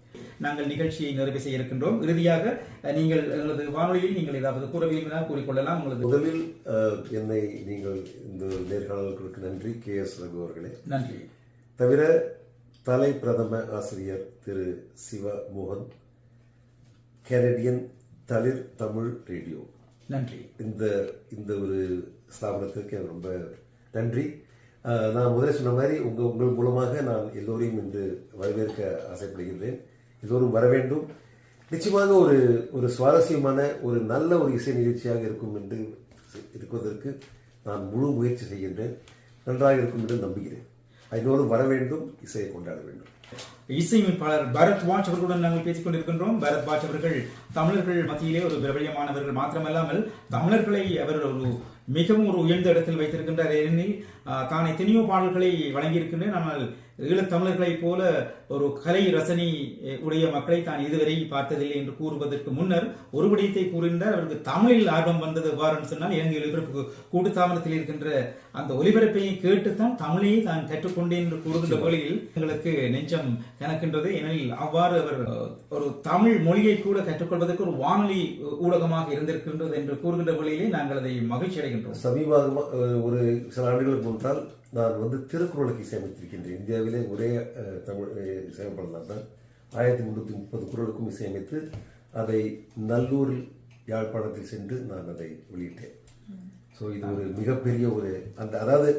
நாங்கள் நிகழ்ச்சியை நிறைவு செய்ய இருக்கின்றோம். இறுதியாக நீங்கள் எங்களது வானொலியில் நீங்கள் ஏதாவது கூற விரும்பினால் கூறிக்கொள்ளலாம். முதலில் என்னை நீங்கள் இந்த நேர்காணல்களுக்கு நன்றி. KS ரகு அவர்களே நன்றி. தவிர தலை பிரதம ஆசிரியர் திரு சிவ மோகன், கனடியன் தளிர் தமிழ் ரேடியோ, நன்றி. இந்த ஒரு ஸ்தாபனத்திற்கு எனக்கு ரொம்ப நன்றி. நான் முதலே சொன்ன மாதிரி உங்கள் மூலமாக நான் எல்லோரையும் இன்று வரவேற்க ஆசைப்படுகின்றேன். எல்லோரும் வர வேண்டும். நிச்சயமாக ஒரு சுவாரஸ்யமான ஒரு நல்ல ஒரு இசை நிகழ்ச்சியாக இருக்கும் என்று இருப்பதற்கு நான் முழு முயற்சி செய்கின்றேன். நன்றாக இருக்கும் என்று நம்புகிறேன். எல்லோரும் வர வேண்டும், இசையை கொண்டாட வேண்டும். இசையமைப்பாளர் பரத்வாஜ் அவர்களுடன் நாங்கள் பேசிக் கொண்டிருக்கின்றோம். பரத்வாஜ் அவர்கள் தமிழர்கள் மத்தியிலே ஒரு பிரபல்யமானவர்கள் மாத்திரமல்லாமல் தமிழர்களை அவர் மிகவும் உயர்ந்த இடத்தில் வைத்திருக்கின்றார். ஏனெனில் தான் எத்தனையோ பாடல்களை வழங்கியிருக்கின்றேன். ஆனால் ஈழத்தமிழர்களைப் போல ஒரு கலை ரசனை உடைய மக்களை தான் இதுவரை பார்த்ததில்லை என்று கூறுவதற்கு முன்னர் ஒரு விடயத்தை கூறுகின்றார். அவருக்கு தமிழில் ஆர்வம் வந்தது எவ்வாறு சொன்னால் இலங்கை ஒலிபரப்பு கூட்டுத்தாபனத்தில் இருக்கின்ற அந்த ஒலிபரப்பை கேட்டுத்தான் தமிழையை தான் கற்றுக்கொண்டேன் என்று கூறுகின்ற வழியில் எங்களுக்கு நெஞ்சம் கணக்கின்றது. ஏனெனில் அவ்வாறு அவர் ஒரு தமிழ் மொழியை கூட கற்றுக்கொள்வதற்கு ஒரு வானொலி ஊடகமாக இருந்திருக்கின்றது என்று கூறுகின்ற வழியிலே நாங்கள் அதை மகிழ்ச்சி அடைகின்றோம். சமீபமாக ஒரு சில ஆண்டுகளுக்கு முன்னால் நான் திருக்குறளுக்கு இசையமைத்திருக்கின்றேன். இந்தியாவிலே ஒரே தமிழ் இசையமைப்பாளர் தான் 1330 குறளுக்கும் இசையமைத்து அதை நல்லூரில் யாழ்ப்பாணத்தில் சென்று நான் அதை வெளியிட்டேன். ஸோ இது ஒரு மிகப்பெரிய ஒரு அதாவது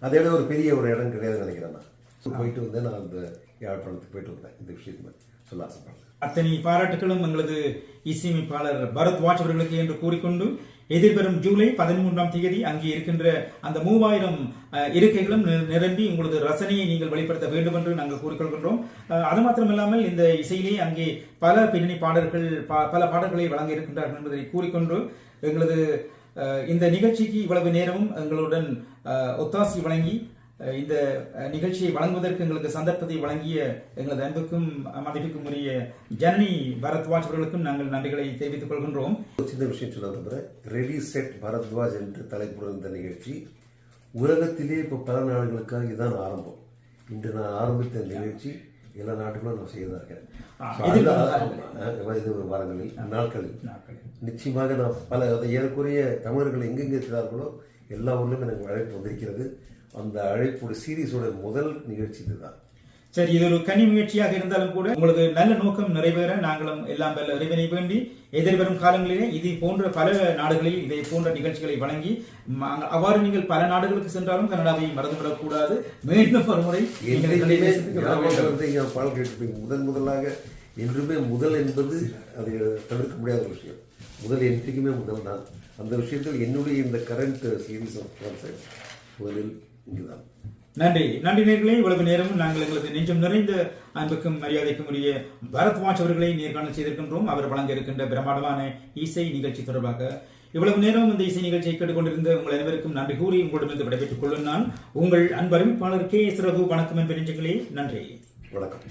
அதை விட ஒரு பெரிய ஒரு இடம் கிடையாதுன்னு நினைக்கிறேன். நான் போயிட்டு வந்தேன். நான் அந்த யாழ்ப்பாணத்துக்கு போயிட்டு வந்தேன். இந்த விஷயத்தை சொல்ல ஆசைப்படுறேன். அத்தனை பாராட்டுகளும் எங்களது இசையமைப்பாளர் பரத்வாஜ் அவர்களுக்கு என்று கூறிக்கொண்டு எதிர்வரும் ஜூலை 13ஆம் தேதி அங்கே இருக்கின்ற அந்த 3000 இருக்கைகளும் நிரம்பி உங்களது ரசனையை நீங்கள் வெளிப்படுத்த வேண்டும் என்று நாங்கள் கூறிக்கொள்கின்றோம். அது மாத்திரமில்லாமல் இந்த இசையிலே அங்கே பல பின்னணி பாடல்கள் பல பாடல்களை வழங்க இருக்கின்றார்கள் என்பதை கூறிக்கொண்டு எங்களது இந்த நிகழ்ச்சிக்கு இவ்வளவு நேரமும் எங்களுடன் ஒத்தாசி வழங்கி இந்த நிகழ்ச்சியை வழங்குவதற்கு எங்களுக்கு சந்தர்ப்பத்தை வழங்கிய எங்களது அன்புக்கும் மதிப்புக்கும் உரிய ஜனனி பரத்வாஜ் அவர்களுக்கும் நாங்கள் நன்றிகளை தெரிவித்துக் கொள்கின்றோம். சின்ன விஷயம் சொல்ல ரெடி செட் பரத்வாஜ் என்று தலைப்புடன் இந்த நிகழ்ச்சி உலகத்திலே இப்போ பல நாடுகளுக்காக இதுதான் ஆரம்பம். இன்று நான் ஆரம்பித்த நிகழ்ச்சி எல்லா நாட்டுகளும் நான் செய்யதான் இருக்கேன். வாரங்களில் நாட்களில் நிச்சயமாக நான் பல ஏறக்குறைய தமிழர்கள் எங்கெங்கே இருக்கிறார்களோ எல்லா ஊர்லையும் எனக்கு அழைப்பு வந்திருக்கிறது. அந்த அழைப்போட சீரீஸோட முதல் நிகழ்ச்சி இதுதான். சரி, இது ஒரு கனி முயற்சியாக இருந்தாலும் கூட உங்களுக்கு நல்ல நோக்கம் நிறைவேற நாங்களும் எல்லாம் வல்ல இறைவனை வேண்டி எதிர்வரும் காலங்களிலே இது போன்ற பல நாடுகளில் இதை போன்ற நிகழ்ச்சிகளை வழங்கி அவ்வாறு நீங்கள் பல நாடுகளுக்கு சென்றாலும் கனடாவை மறந்துவிடக்கூடாது. மீண்டும் ஒரு முறை முதலாக என்றுமே முதல் என்பது அது தவிர்க்க முடியாத ஒரு விஷயம். முதல் என்றைக்குமே முதல் தான். அந்த விஷயத்தில் என்னுடைய இந்த கரண்ட் சீரீஸ் ஆஃப் கான்செப்ட் முதலில் இங்குதான். நன்றி நேர்களே. இவ்வளவு நேரம் நாங்கள் எங்களது நெஞ்சம் நிறைந்த அன்புக்கும் மரியாதைக்கும் உரிய பரத்வாஜ் அவர்களை நேர்காணல் செய்திருக்கின்றோம். அவர் வழங்க இருக்கின்ற பிரமாண்டமான இசை நிகழ்ச்சி தொடர்பாக இவ்வளவு நேரம் இந்த இசை நிகழ்ச்சியை கேட்டுக்கொண்டிருந்த உங்கள் அனைவருக்கும் நன்றி கூறி உங்களிடமிருந்து விடைபெற்றுக் கொள்ளும் நான் உங்கள் அன்பு அறிவிப்பாளர் KS ரகு. வணக்கம் என்ப நெஞ்சங்களே. நன்றி. வணக்கம்.